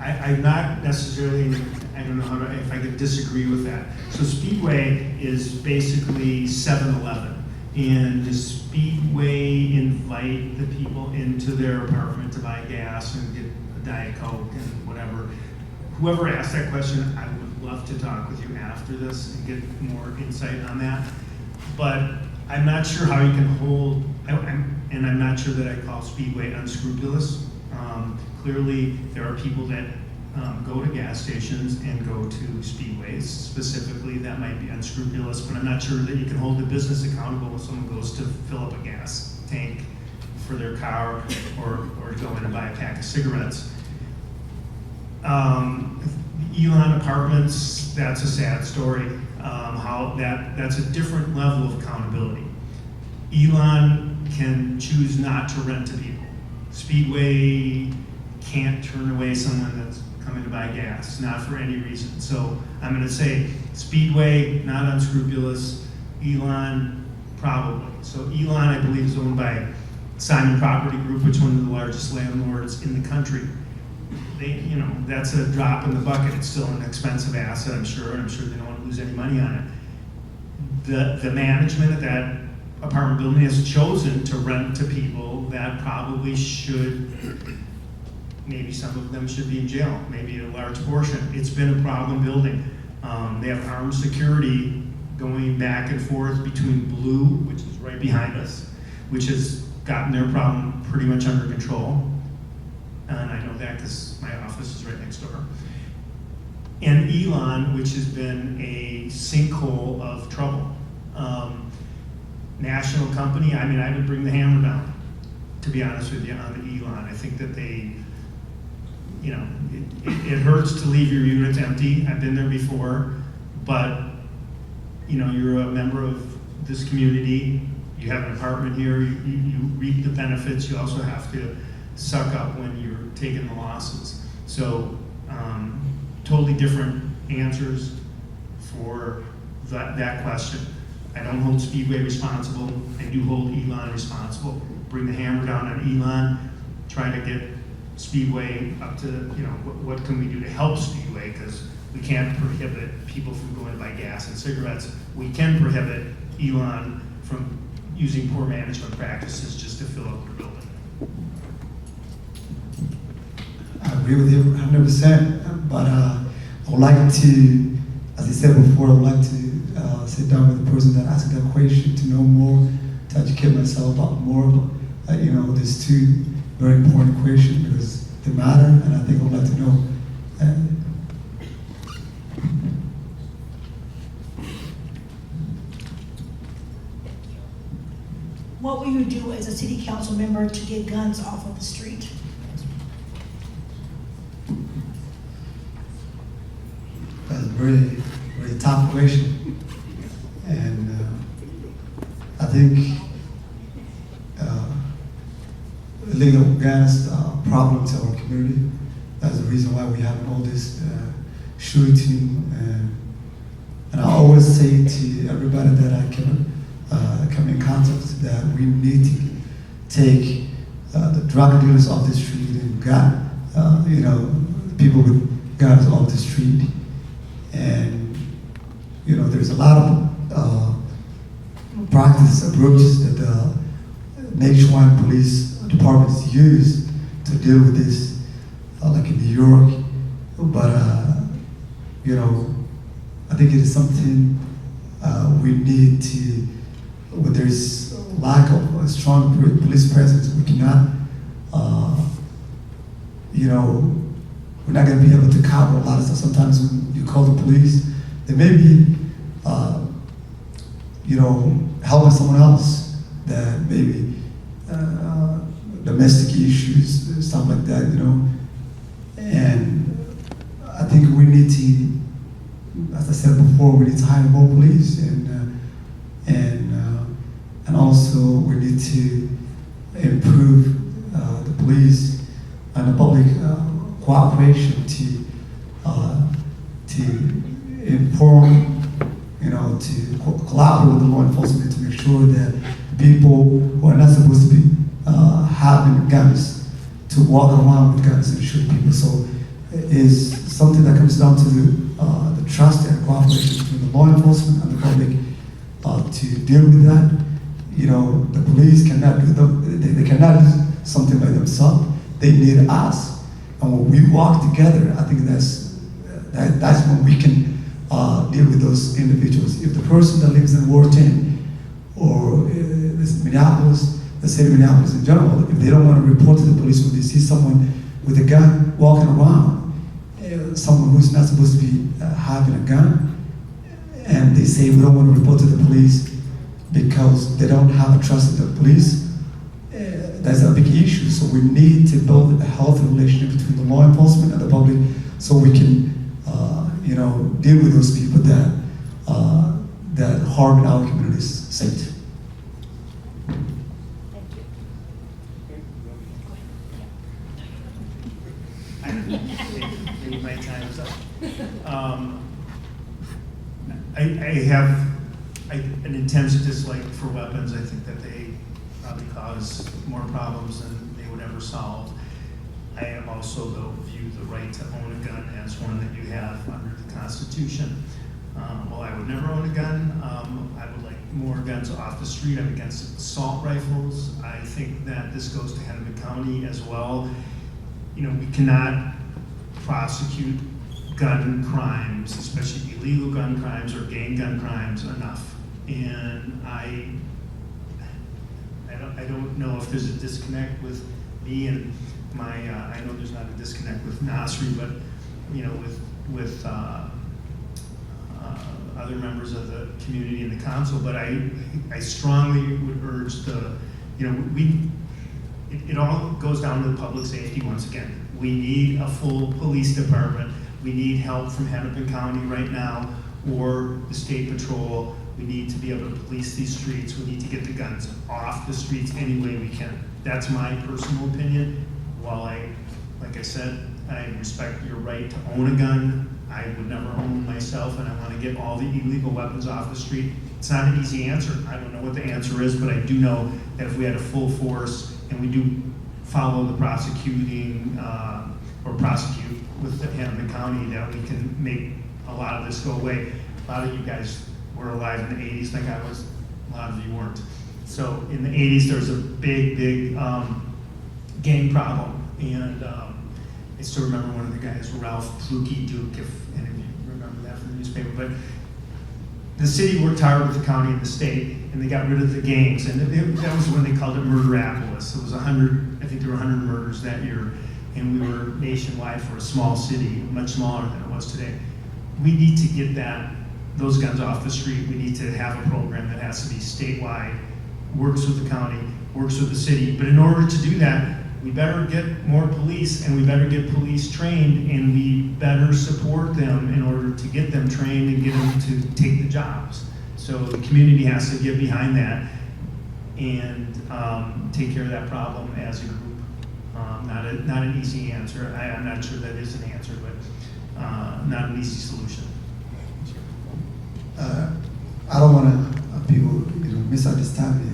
I'm not necessarily, I don't know if I could disagree with that. So Speedway is basically 7-Eleven, and the Speedway invite the people into their apartment to buy gas and get a Diet Coke and whatever. Whoever asked that question, I would love to talk with you after this and get more insight on that. But I'm not sure how you can hold, and I'm not sure that I call Speedway unscrupulous. Clearly, there are people that go to gas stations and go to Speedways specifically. That might be unscrupulous, but I'm not sure that you can hold the business accountable if someone goes to fill up a gas tank for their car or go in and buy a pack of cigarettes. Elon Apartments, that's a sad story. That's a different level of accountability. Elon can choose not to rent to people. Speedway can't turn away someone that's coming to buy gas, not for any reason. So I'm going to say Speedway, not unscrupulous. Elon, probably. So Elon, I believe, is owned by Simon Property Group, which is one of the largest landlords in the country. That's a drop in the bucket. It's still an expensive asset, I'm sure, and I'm sure they don't want to lose any money on it. The management at that apartment building has chosen to rent to people that probably should, maybe some of them should be in jail, maybe a large portion. It's been a problem building. They have armed security going back and forth between Blue, which is right behind us, which has gotten their problem pretty much under control. And I know that because my office is right next door. And Elon, which has been a sinkhole of trouble. National company, I mean, I would bring the hammer down, to be honest with you, on the Elon. I think that they, you know, it hurts to leave your units empty. I've been there before, but, you know, you're a member of this community. You have an apartment here. You reap the benefits. You also have to suck up when you're taking the losses. So, totally different answers for that question. I don't hold Speedway responsible. I do hold Elon responsible. Bring the hammer down on Elon. Try to get Speedway up to, you know, what can we do to help Speedway? Because we can't prohibit people from going to buy gas and cigarettes. We can prohibit Elon from using poor management practices just to fill up their building. I agree with you 100%, but I would like to, as I said before, I would like to sit down with the person that asked that question to know more, to educate myself about more. You know, there's two very important questions because they matter, and I think I would like to know. What will you do as a city council member to get guns off of the street? That's a very, very tough question. And I think illegal guns are a problem to our community. That's the reason why we have all this shooting. And I always say to everybody that I come in contact with that we need to take the drug dealers off the street and you know, people with guns off the street. And you know, there's a lot of practice approaches that the nationwide police departments use to deal with this, like in New York. But you know, I think it is something we need to. When there's lack of a strong police presence, we cannot, you know, we're not going to be able to cover a lot of stuff. Sometimes when you call the police, they may be, you know, helping someone else that maybe domestic issues, stuff like that, you know. And I think we need to, as I said before, we need to hire more police, and also we need to improve the police and the public cooperation to inform, you know, to collaborate with the law enforcement to make sure that people who are not supposed to be having guns to walk around with guns and shoot people. So it is something that comes down to the trust and cooperation between the law enforcement and the public to deal with that. You know, the police cannot do they cannot do something by themselves. They need us, and when we work together, I think that's when we can deal with those individuals. If the person that lives in Ward 10 or Minneapolis, the city of Minneapolis in general, if they don't want to report to the police when they see someone with a gun walking around, someone who's not supposed to be having a gun, and they say we don't want to report to the police because they don't have a trust in the police, that's a big issue. So we need to build a healthy relationship between the law enforcement and the public so we can, you know, deal with those people that harm our community's safety. I think my time is up. I have an intense dislike for weapons. I think that they probably cause more problems than they would ever solve. I am also, though, view the right to own a gun as one that you have under the Constitution. While I would never own a gun, I would like more guns off the street. I'm against assault rifles. I think that this goes to Hennepin County as well. You know, we cannot prosecute gun crimes, especially illegal gun crimes or gang gun crimes, enough. And I don't know if there's a disconnect with me and my, I know there's not a disconnect with Nasri, but, you know, with other members of the community and the council, but I strongly would urge the, you know, it all goes down to public safety once again. We need a full police department. We need help from Hennepin County right now, or the state patrol. We need to be able to police these streets. We need to get the guns off the streets any way we can. That's my personal opinion. While like I said, I respect your right to own a gun. I would never own myself, and I want to get all the illegal weapons off the street. It's not an easy answer. I don't know what the answer is, but I do know that if we had a full force and we do follow the prosecuting or prosecute with the Hennepin County, that we can make a lot of this go away. A lot of you guys were alive in the 80s, like I was. A lot of you weren't. So in the 80s, there was a big gang problem, and I still remember one of the guys, Ralph Pluky Duke, if any of you remember that from the newspaper. But the city worked hard with the county and the state, and they got rid of the gangs. And that was when they called it Murderapolis. It was 100, I think there were 100 murders that year, and we were nationwide for a small city, much smaller than it was today. We need to get those guns off the street. We need to have a program that has to be statewide, works with the county, works with the city. But in order to do that, we better get more police, and we better get police trained, and we better support them in order to get them trained and get them to take the jobs. So the community has to get behind that and take care of that problem as a group. Not an easy answer. I'm not sure that is an answer, but not an easy solution. I don't want people misunderstand me.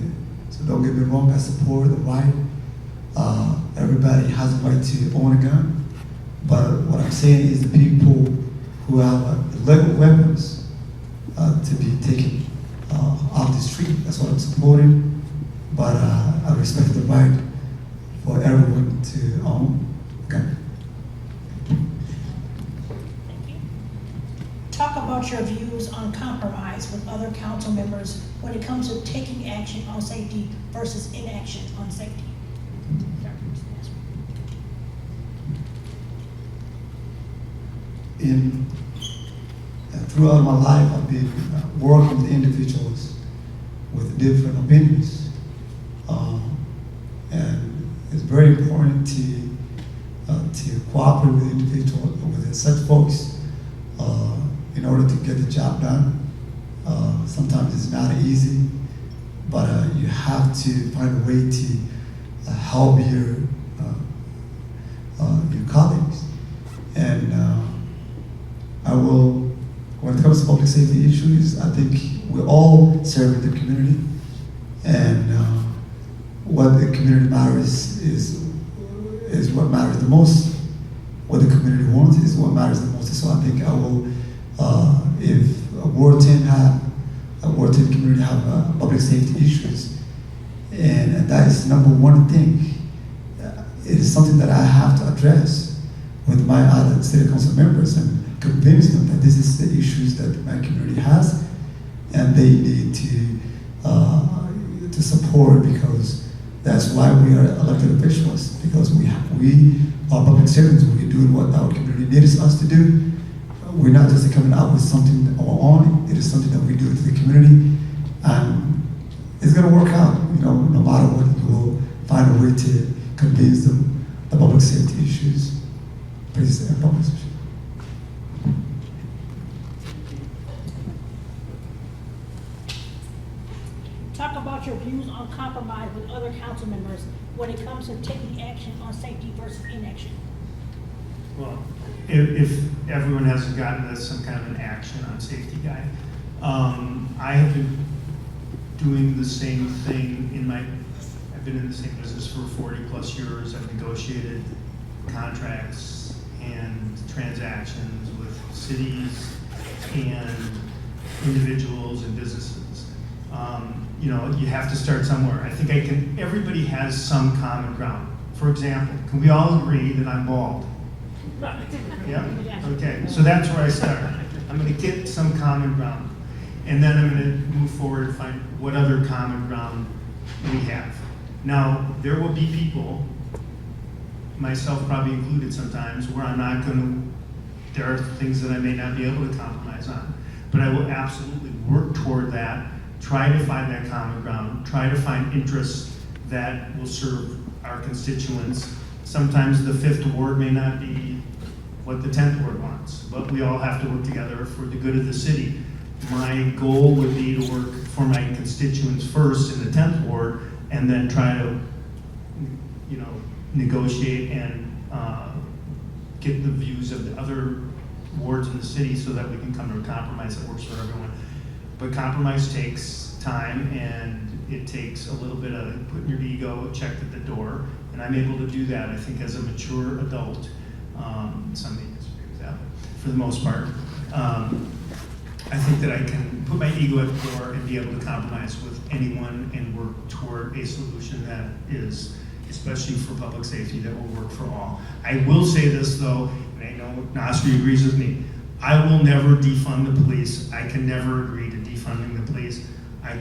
So don't get me wrong. I support the right. Everybody has a right to own a gun, but what I'm saying is the people who have illegal weapons to be taken off the street. That's what I'm supporting. But I respect the right for everyone to own a gun. Thank you. Talk about your views on compromise with other council members when it comes to taking action on safety versus inaction on safety. Throughout my life, I've been working with individuals with different opinions, and it's very important to cooperate with individuals, with such folks, in order to get the job done. Sometimes it's not easy, but you have to find a way to help your colleagues. And I will, when it comes to public safety issues, I think we all serve the community, and what the community matters is what matters the most. What the community wants is what matters the most. So I think I will, if Ward 10 community have public safety issues, and that is number one thing. It is something that I have to address with my other city council members and convince them that this is the issues that my community has, and they need to support, because that's why we are elected officials, because we are public servants. We're doing what our community needs us to do. We're not just coming up with something of our own. It is something that we do to the community, and it's going to work out. No matter what, we will find a way to convince them the public safety issues. Please, public safety. Talk about your views on compromise with other council members when it comes to taking action on safety versus inaction. Well, if everyone hasn't gotten to some kind of an action on safety guide, I have been doing the same thing I've been in the same business for 40 plus years. I've negotiated contracts and transactions with cities and individuals and businesses. You know, you have to start somewhere. I think everybody has some common ground. For example, can we all agree that I'm bald? Yeah? Okay, so that's where I start. I'm gonna get some common ground. And then I'm gonna move forward and find what other common ground we have. Now, there will be people, myself probably included sometimes, where I'm not gonna, there are things that I may not be able to compromise on. But I will absolutely work toward that, try to find that common ground, try to find interests that will serve our constituents. Sometimes the 5th Ward may not be what the 10th Ward wants, but we all have to work together for the good of the city. My goal would be to work for my constituents first in the 10th Ward, and then try to, you know, negotiate and get the views of the other wards in the city so that we can come to a compromise that works for everyone. But compromise takes time, and it takes a little bit of putting your ego checked at the door, and I'm able to do that, I think, as a mature adult. Some may disagree with that, but for the most part, I think that I can put my ego at the door and be able to compromise with anyone and work toward a solution that is, especially for public safety, that will work for all. I will say this though, and I know Nasri agrees with me, I will never defund the police. I can never agree to defunding the police. I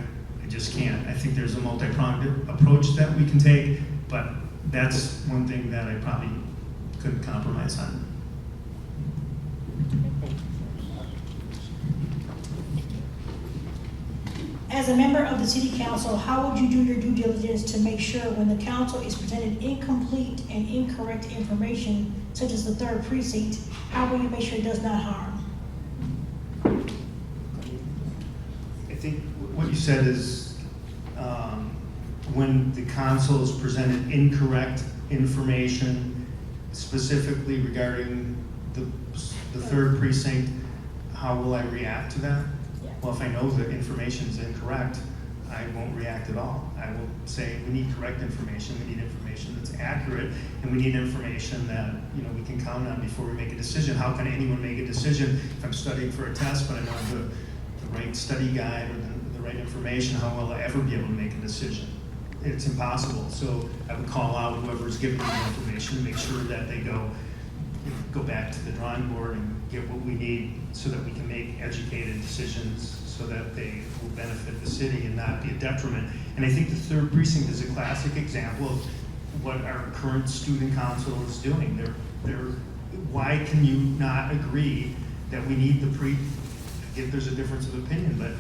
just can't. I think there's a multi-pronged approach that we can take, but that's one thing that I probably couldn't compromise on. As a member of the city council, how would you do your due diligence to make sure when the council is presented incomplete and incorrect information, such as the 3rd precinct, how will you make sure it does not harm? I think what you said is when the council is presented incorrect information, specifically regarding the 3rd precinct, how will I react to that? Yeah. Well, if I know the information is incorrect, I won't react at all. I will say we need correct information, we need information that's accurate, and we need information that, you know, we can count on before we make a decision. How can anyone make a decision if I'm studying for a test but I don't have the right study guide or the right information? How will I ever be able to make a decision? It's impossible. So I would call out whoever's giving me the information, make sure that they go back to the drawing board and get what we need so that we can make educated decisions so that they will benefit the city and not be a detriment. And I think the 3rd precinct is a classic example of what our current student council is doing. Why can you not agree that we need I get there's a difference of opinion, but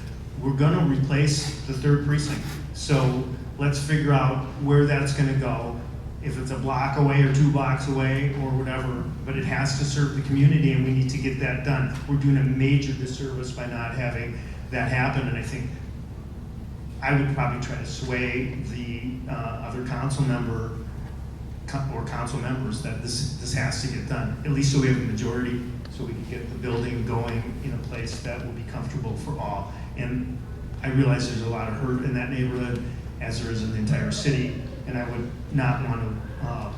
we're gonna replace the 3rd precinct. So let's figure out where that's gonna go. If it's a block away or 2 blocks away or whatever, but it has to serve the community and we need to get that done. We're doing a major disservice by not having that happen, and I think I would probably try to sway the other council member or council members that this has to get done, at least so we have a majority, so we can get the building going in a place that will be comfortable for all. And I realize there's a lot of hurt in that neighborhood, as there is in the entire city, and I would not want to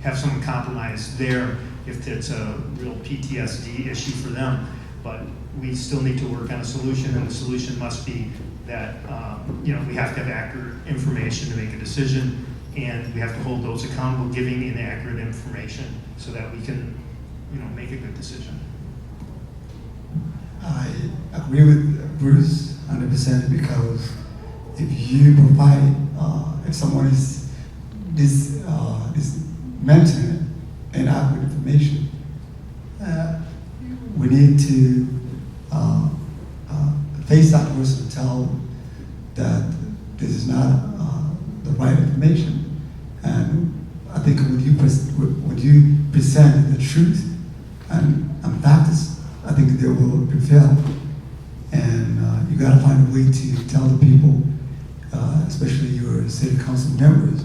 have someone compromise there if it's a real PTSD issue for them. But we still need to work on a solution, and the solution must be that we have to have accurate information to make a decision, and we have to hold those accountable giving inaccurate information so that we can make a good decision. I agree with Bruce 100% because if you provide, if someone is mentioning inaccurate information, we need to face that person and tell them that this is not the right information. And I think when you present the truth and practice, I think they will prevail. And you got to find a way to tell the people, especially your city council members,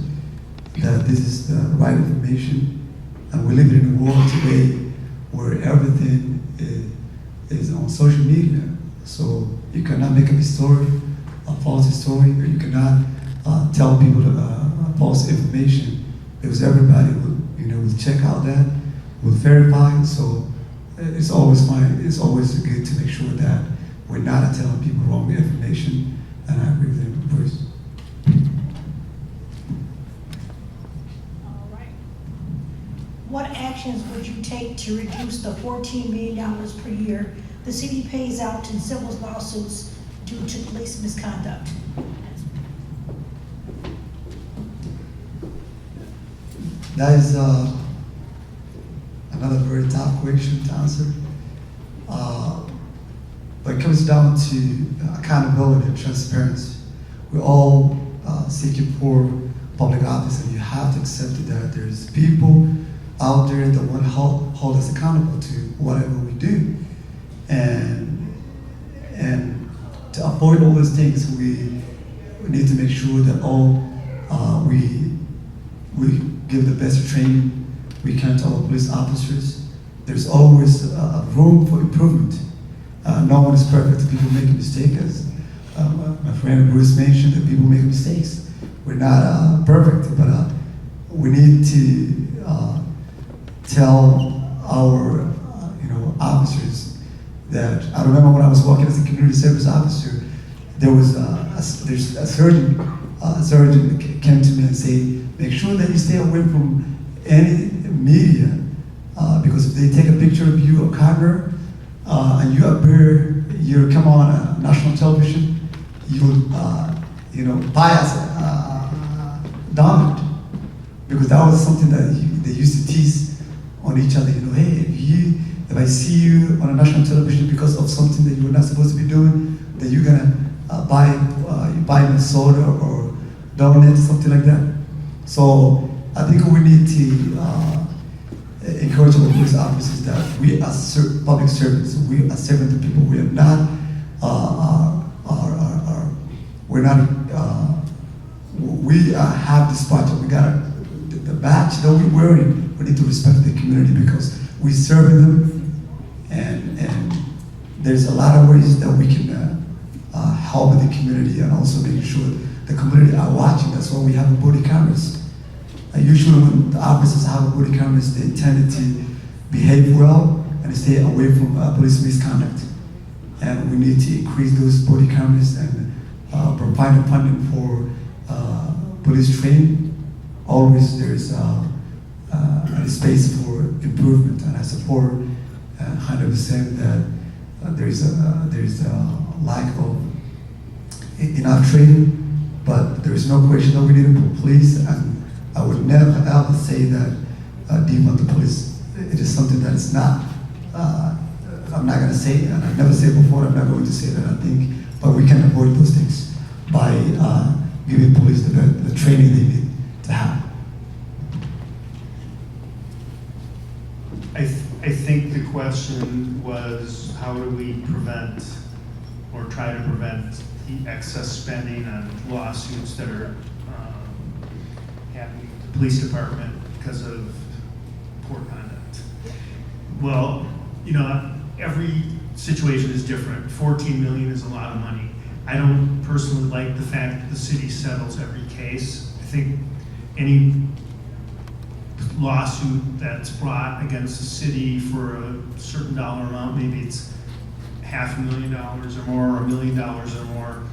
that this is the right information. And we live in a world today where everything is on social media. So you cannot make up a story, a false story, or you cannot tell people false information, because everybody will check out that, will verify. So it's always fine. It's always good to make sure that we're not telling people wrong information, and I agree with him, Bruce. All right. What actions would you take to reduce the $14 million per year the city pays out in civil lawsuits due to police misconduct? That is another very tough question to answer. But it comes down to accountability and transparency. We're all seeking for public office, and you have to accept that there's people out there that want to hold us accountable to whatever we do. And to avoid all those things, we need to make sure that we give the best training we can to our police officers. There's always room for improvement. No one is perfect. People make mistakes. As my friend Bruce mentioned, that people make mistakes. We're not perfect, but we need to tell our officers that. I remember when I was working as a community service officer, there's a surgeon. A surgeon came to me and said, make sure that you stay away from any media, because if they take a picture of you or camera, and you come on national television, you'll bias dominant, because that was something that they used to tease on each other. Hey, if I see you on a national television because of something that you were not supposed to be doing, then you're gonna buy a soda or donut, something like that. So I think we need to encourage our police officers that we as public servants, we are serving the people. We are not, we have this budget. We got the badge that we're wearing. We need to respect the community because we're serving them, and there's a lot of ways that we can help the community and also making sure the community are watching. That's why we have body cameras. Usually when the officers have body cameras, they tend to behave well and stay away from police misconduct. And we need to increase those body cameras and provide the funding for police training. Always there's a space for improvement, and I support 100% that there's a lack of enough training, but there is no question that we need to police, and I would never ever say that defund the police. It is something that is not, I'm not going to say, and I've never said before, I'm not going to say that, I think, but we can avoid those things by giving police the training they need to have. I think the question was, how do we prevent or try to prevent the excess spending on lawsuits that are happening with the police department because of poor conduct? Well, every situation is different. 14 million is a lot of money. I don't personally like the fact that the city settles every case. I think any lawsuit that's brought against the city for a certain dollar amount, maybe it's $500,000 or more, or $1 million or more,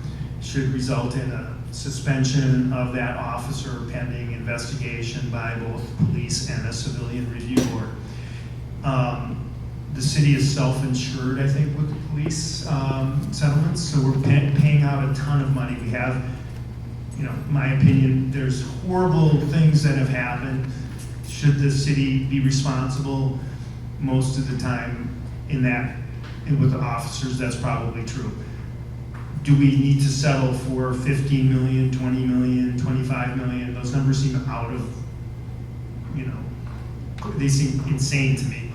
should result in a suspension of that officer pending investigation by both police and a civilian review board. The city is self-insured, I think, with the police settlements, so we're paying out a ton of money. We have, in my opinion, there's horrible things that have happened. Should the city be responsible? Most of the time with the officers, that's probably true. Do we need to settle for 15 million, 20 million, 25 million? Those numbers seem out of, they seem insane to me.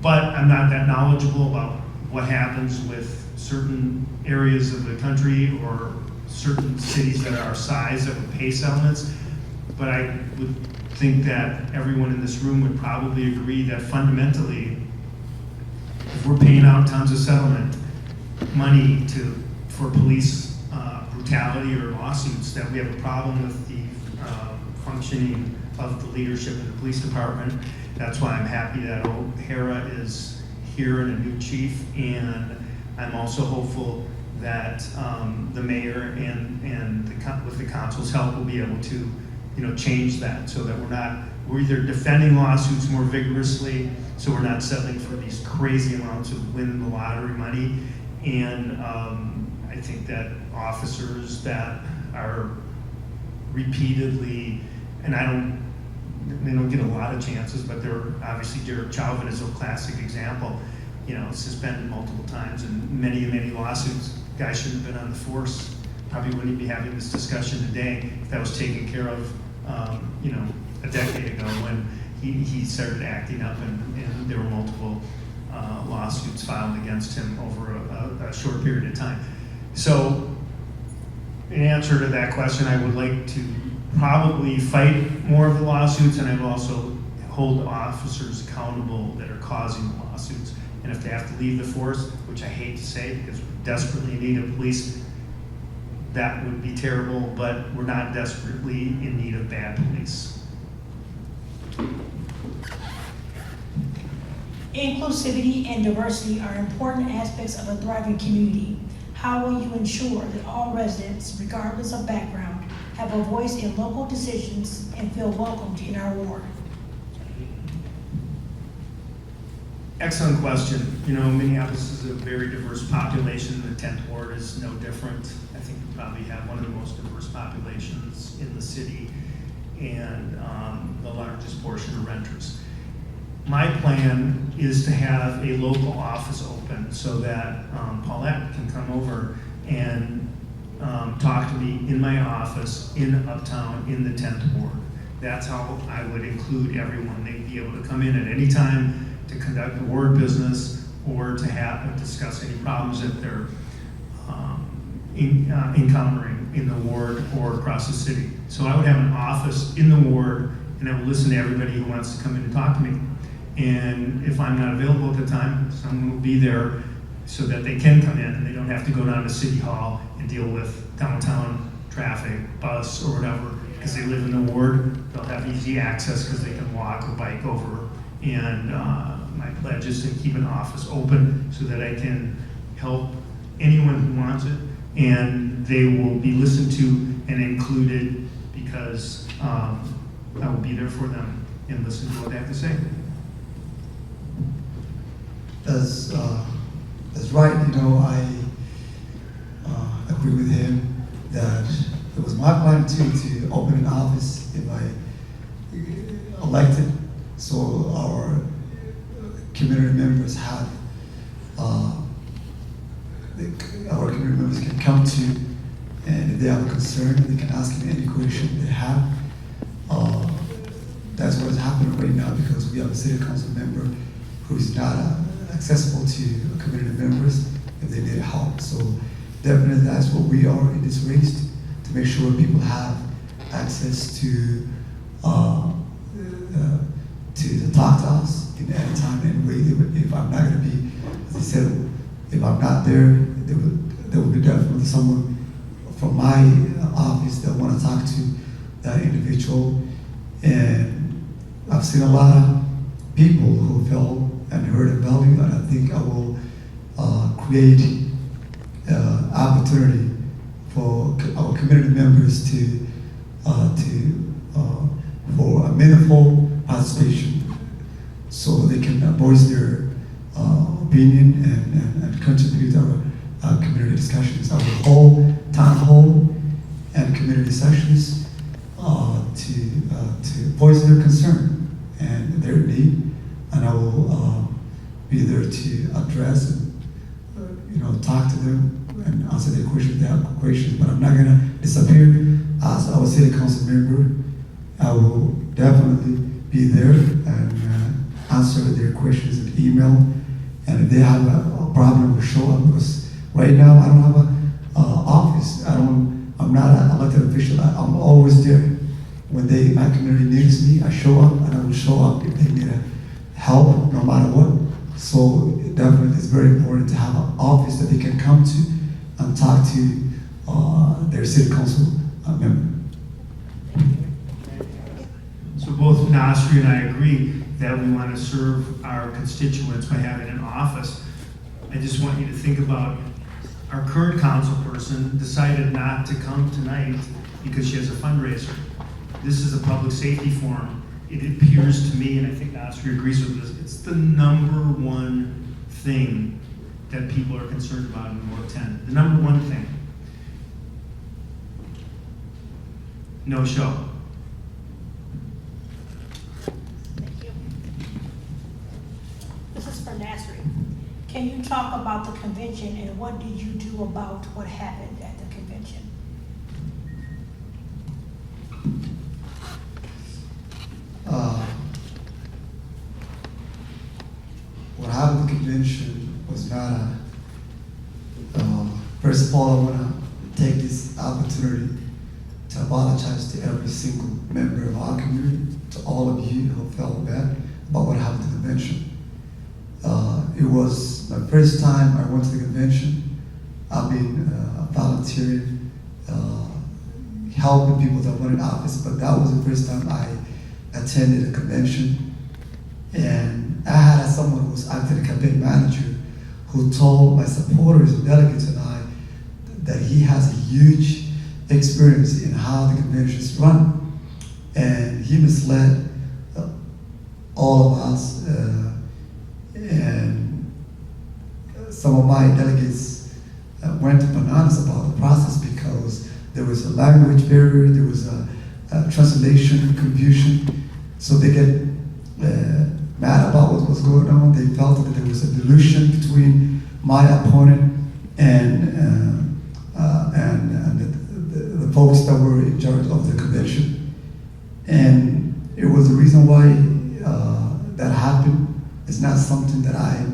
But I'm not that knowledgeable about what happens with certain areas of the country or certain cities that are our size that would pay settlements. But I would think that everyone in this room would probably agree that fundamentally, if we're paying out tons of settlement money for police brutality or lawsuits, that we have a problem with the functioning of the leadership in the police department. That's why I'm happy that O'Hara is here and a new chief, and I'm also hopeful that the mayor and with the council's help will be able to, change that so that we're either defending lawsuits more vigorously, so we're not settling for these crazy amounts of win the lottery money. And I think that officers that are repeatedly, and they don't get a lot of chances, but they're obviously Derek Chauvin is a classic example. Suspended multiple times and many lawsuits. Guy shouldn't have been on the force. Probably wouldn't be having this discussion today if that was taken care of, a decade ago when he started acting up and there were multiple lawsuits filed against him over a short period of time. So, in answer to that question, I would like to probably fight more of the lawsuits, and I would also hold officers accountable that are causing the lawsuits. And if they have to leave the force, which I hate to say because we desperately need a police, that would be terrible, but we're not desperately in need of bad police. Inclusivity and diversity are important aspects of a thriving community. How will you ensure that all residents, regardless of background, have a voice in local decisions and feel welcomed in our ward? Excellent question. Minneapolis is a very diverse population. The 10th Ward is no different. I think we probably have one of the most diverse populations in the city and the largest portion of renters. My plan is to have a local office open so that Paulette can come over and talk to me in my office in Uptown in the 10th Ward. That's how I would include everyone. They'd be able to come in at any time to conduct the ward business or to discuss any problems that they're encountering in the ward or across the city. So I would have an office in the ward, and I would listen to everybody who wants to come in and talk to me. And if I'm not available at the time, someone will be there so that they can come in and they don't have to go down to City Hall and deal with downtown traffic, bus, or whatever. Because they live in the ward, they'll have easy access because they can walk or bike over. And my pledge is to keep an office open so that I can help anyone who wants it, and they will be listened to and included because I will be there for them and listen to what they have to say. That's right. I agree with him that it was my plan to open an office if I elected, so our community members have our community members can come to, and if they have a concern, they can ask me any question they have. That's what is happening right now because we have a city council member who is not accessible to community members if they need help. So definitely that's what we are in this race, to make sure people have access to talk to us in any time, any way. If I'm not going to be, as I said, if I'm not there, there will be definitely someone from my office that want to talk to that individual. And I've seen a lot of people who felt and heard about you, and I think I will create opportunity for our community members for a meaningful participation, so they can voice their opinion and contribute to our community discussions. I will hold town hall and community sessions to voice their concern and their need, and I will be there to address and talk to them and answer their questions. They have questions, but I'm not gonna disappear as our city council member. I will definitely be there and answer their questions in email. And if they have a problem, will show up, because right now I don't have an office. I'm not an elected official. I'm always there. When my community needs me, I show up, and I will show up if they need help, no matter what. So definitely it's very important to have an office that they can come to and talk to their city council member. So both Nasri and I agree that we want to serve our constituents by having an office. I just want you to think about Our current council person decided not to come tonight because she has a fundraiser. This is a public safety forum. It appears to me, and I think Nasri agrees with this, it's the number one thing that people are concerned about in Ward 10. The number one thing. No show. Thank you. This is for Nasri. Can you talk about the convention and what did you do about what happened at the convention? What happened at the convention was not first of all, I want to take this opportunity to apologize to every single member of our community, to all of you who felt bad about what happened at the convention. It was my first time I went to the convention. I've been volunteering, helping people that were in office, but that was the first time I attended a convention. And I had someone who was acting a campaign manager who told my supporters and delegates and I that he has a huge experience in how the conventions run. And he misled all of us. And some of my delegates went bananas about the process because there was a language barrier, there was a translation confusion. So they get mad about what was going on. They felt that there was a dilution between my opponent and the folks that were in charge of the convention. And it was the reason why that happened. It's not something that I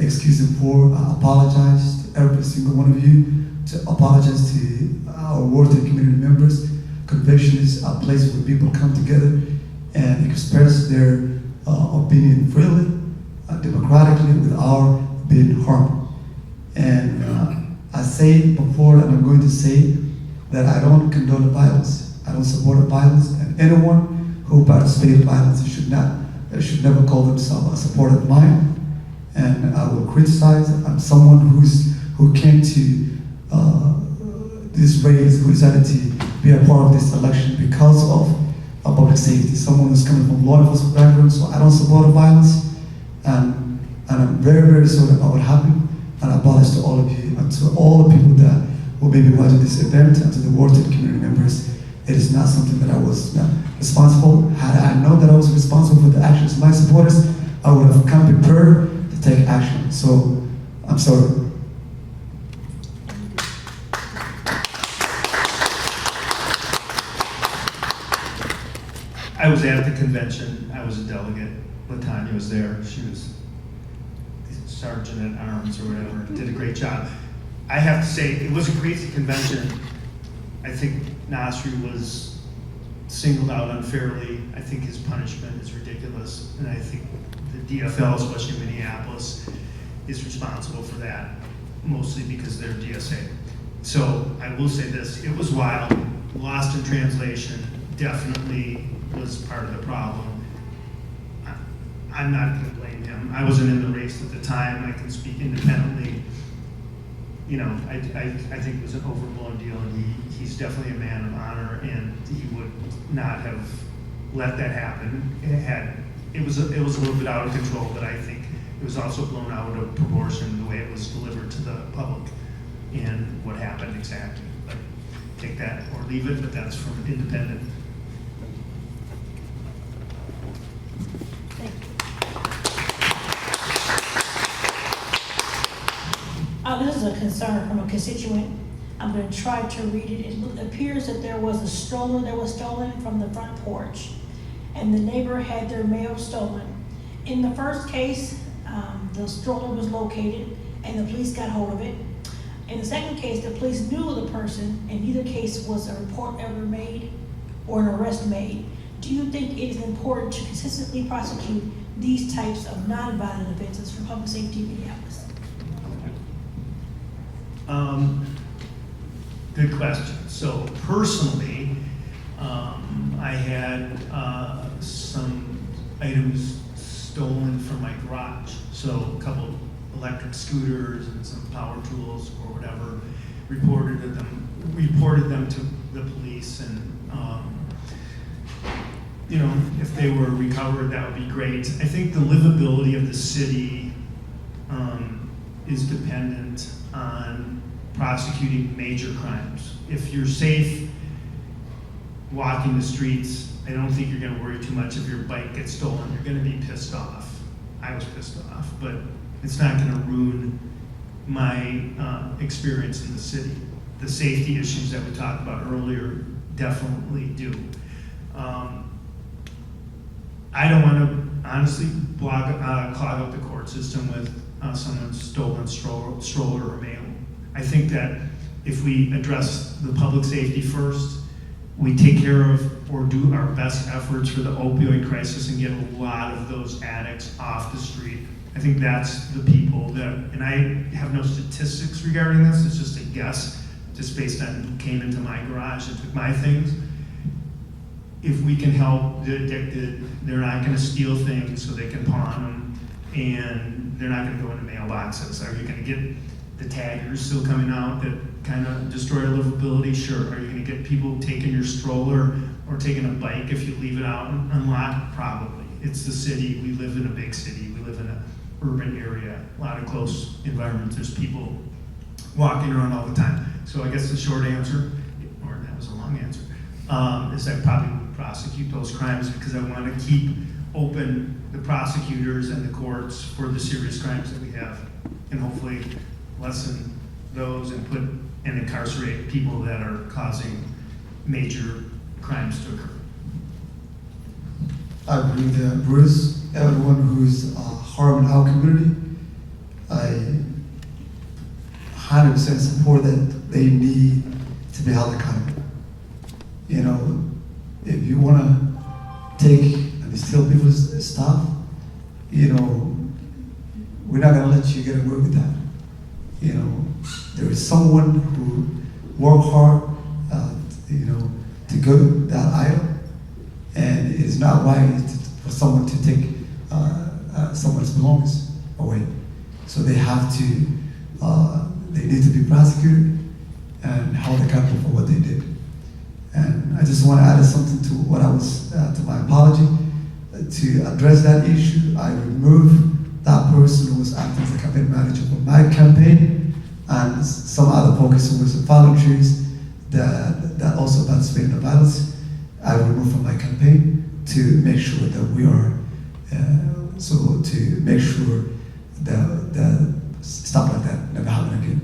excuse him for. I apologize to every single one of you, to apologize to our Ward 10 community members. Convention is a place where people come together and express their opinion freely, democratically, without being harmed. And I say before, and I'm going to say that I don't condone violence. I don't support violence, and anyone who participates in violence should never call themselves a supporter of mine. And I will criticize. I'm someone who came to this race, who decided to be a part of this election because of public safety. Someone who's coming from law enforcement background, so I don't support violence. And I'm very, very sorry about what happened. And I apologize to all of you and to all the people that will be watching this event and to the Ward 10 community members. It is not something that I was responsible. Had I known that I was responsible for the actions of my supporters, I would have come prepared to take action. So I'm sorry. I was at the convention. I was a delegate. LaTanya was there. She was sergeant at arms or whatever. Did a great job. I have to say, it was a crazy convention. I think Nasri was singled out unfairly. I think his punishment is ridiculous. And I think the DFL, especially Minneapolis, is responsible for that, mostly because they're DSA. So I will say this, it was wild. Lost in translation definitely was part of the problem. I'm not going to blame him. I wasn't in the race at the time. I can speak independently. You know, I think it was an overblown deal, and he's definitely a man of honor, and he would not have let that happen. It was a little bit out of control, but I think it was also blown out of proportion the way it was delivered to the public and what happened exactly. But take that or leave it, but that's from an independent. This is a concern from a constituent. I'm going to try to read it. It appears that there was a stroller that was stolen from the front porch, and the neighbor had their mail stolen. In the first case, the stroller was located, and the police got hold of it. In the second case, the police knew the person. In neither case was a report ever made or an arrest made. Do you think it is important to consistently prosecute these types of nonviolent offenses for public safety in Minneapolis? Good question. So personally, I had some items stolen from my garage. So a electric scooters and some power tools or whatever, reported them to the police, and if they were recovered, that would be great. I think the livability of the city is dependent on prosecuting major crimes. If you're safe walking the streets, I don't think you're gonna worry too much if your bike gets stolen. You're gonna be pissed off. I was pissed off, but it's not gonna ruin my experience in the city. The safety issues that we talked about earlier definitely do. I don't wanna honestly clog up the court system with someone's stolen stroller or mail. I think that if we address the public safety first, we take care of or do our best efforts for the opioid crisis and get a lot of those addicts off the street. I think that's the people that, and I have no statistics regarding this, it's just a guess, just based on who came into my garage and took my things. If we can help the addicted, they're not gonna steal things so they can pawn them, and they're not gonna go into mailboxes. Are you gonna get the taggers still coming out that kind of destroy livability? Sure. Are you gonna get people taking your stroller or taking a bike if you leave it out unlocked? Probably. It's the city. We live in a big city. We live in an urban area, a lot of close environments. There's people walking around all the time. So I guess the short answer, or that was a long answer, is I probably would prosecute those crimes because I want to keep open the prosecutors and the courts for the serious crimes that we have, and hopefully lessen those and incarcerate people that are causing major crimes to occur. I agree with Bruce. Everyone who's harming our community, I 100% support that they need to be held accountable. If you want to take and steal people's stuff, we're not going to let you get away with that. There is someone who worked hard, to go to that item, and it is not right for someone to take someone's belongings away. So they have to, they need to be prosecuted and held accountable for what they did. And I just want to add something to what I was, to my apology. To address that issue, I removed that person who was acting as a campaign manager for my campaign, and some other focus who was volunteers that also participated in the violence. I removed from my campaign to make sure that we are, to make sure that stuff like that never happen again.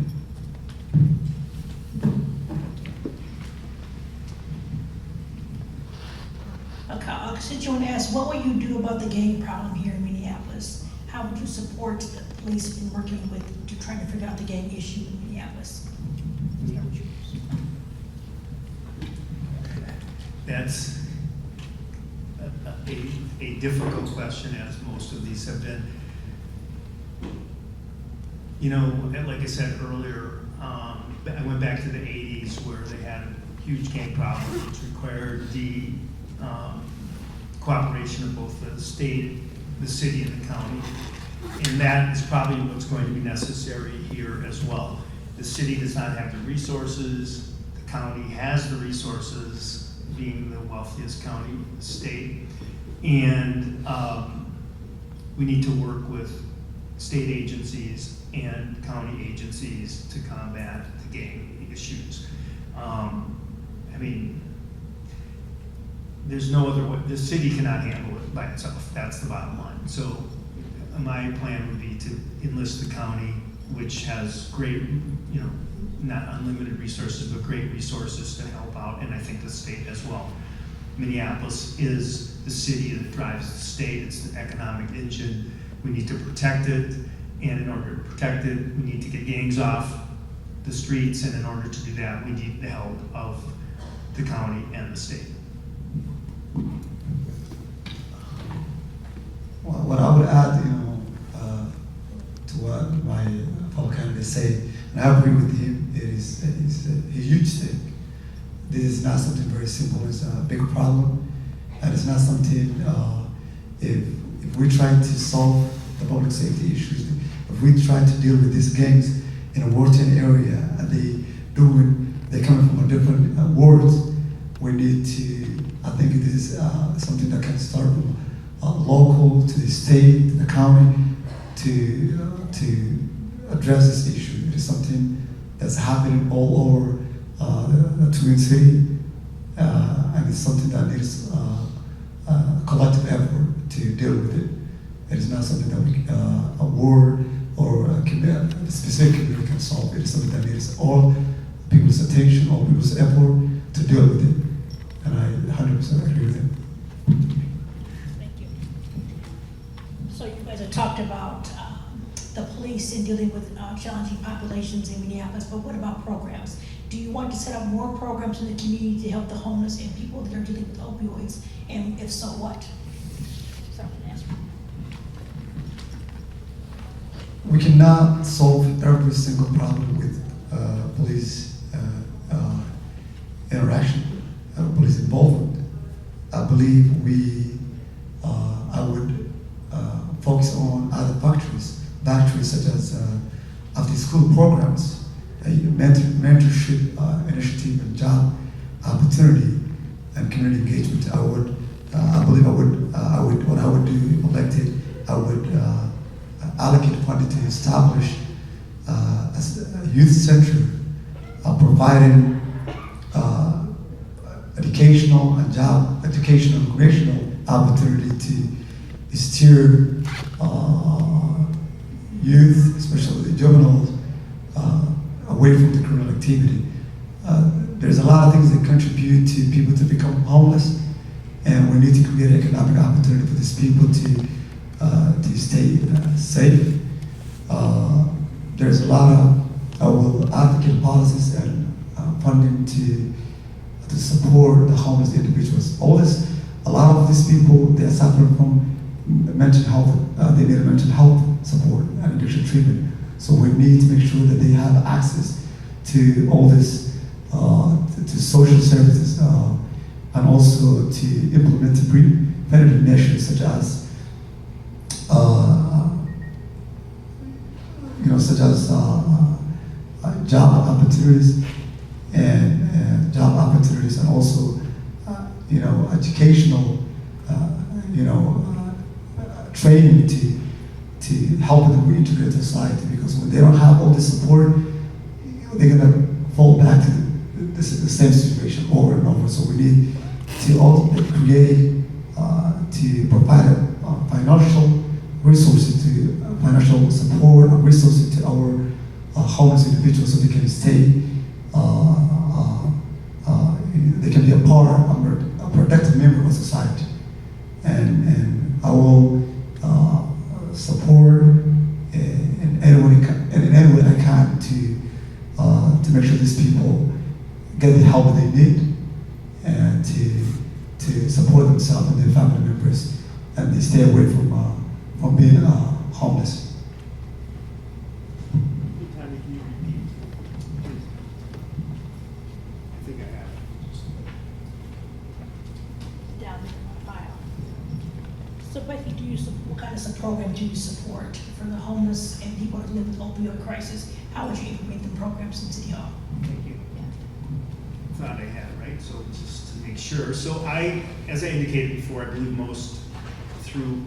Since you want to ask, what will you do about the gang problem here in Minneapolis? How would you support the police in working to try to figure out the gang issue in Minneapolis? That's a difficult question, as most of these have been. Like I said earlier, I went back to the 80s where they had a huge gang problem, which required the cooperation of both the state, the city, and the county. And that is probably what's going to be necessary here as well. The city does not have the resources, the county has the resources, being the wealthiest county in the state. And we need to work with state agencies and county agencies to combat the gang issues. There's no other way. The city cannot handle it by itself. That's the bottom line. So my plan would be to enlist the county, which has great, not unlimited resources, but great resources to help out, and I think the state as well. Minneapolis is the city that drives the state. It's the economic engine. We need to protect it, and in order to protect it, we need to get gangs off the streets, and in order to do that, we need the help of the county and the state. Well, what I would add, to what my fellow candidates say, and I agree with him, it's a huge thing. This is not something very simple. It's a big problem, and it's not something. If we try to solve the public safety issues, the if we try to deal with these gangs in a Ward 10 area, and they're coming from a different wards, we need to, I think this is something that can start from local to the state, to the county, to address this issue. It is something that's happening all over the Twin City, and it's something that needs a collective effort to deal with it. It is not something that a ward or a specific community can solve. It is something that needs all people's attention, all people's effort to deal with it. And I 100% agree with him. Thank you. So you guys have talked about the police in dealing with challenging populations in Minneapolis, but what about programs? Do you want to set up more programs in the community to help the homeless and people that are dealing with opioids? And if so, what? Sorry, answer. We cannot solve every single problem with police interaction, police involvement. I believe I would focus on other factories such as after-school programs, mentorship initiative, and job opportunity and community engagement. I believe what I would do if elected, I would allocate funding to establish a youth center providing educational and recreational opportunity to steer youth, especially the juveniles, away from the criminal activity. There's a lot of things that contribute to people to become homeless, and we need to create economic opportunity for these people to stay safe. There's a lot of, I will advocate policies and funding to support the homeless individuals. A lot of these people, they're suffering from mental health, they need mental health support and addiction treatment. So we need to make sure that they have access to all this, to social services, and also to implement preventative measures such as job opportunities and also educational training to help them reintegrate to society, because when they don't have all this support, they're gonna fall back to the same situation over and over. So we need to ultimately create, to provide financial resources, financial support and resources to our homeless individuals so they can stay, they can be a part, a productive member of society. And I will support in any way I can to make sure these people get the help they need and to support themselves and their family members, and they stay away from being homeless. Tanya, can you repeat, please? I think I have it. Down there in my file. So Becky, what kind of program do you support for the homeless and people that live with opioid crisis? How would you implement the programs in City Hall? Thank you. Thought I had it right, so just to make sure. So as I indicated before, I believe most through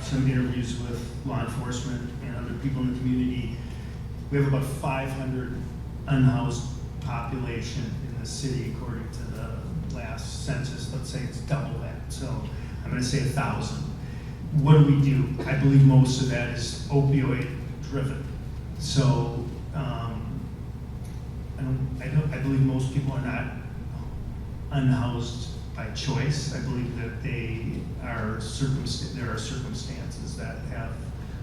some interviews with law enforcement and other people in the community, we have about 500 unhoused population in the city according to the last census. Let's say it's double that, so I'm going to say 1,000. What do? I believe most of that is opioid driven. So I believe most people are not unhoused by choice. I believe that there are circumstances that have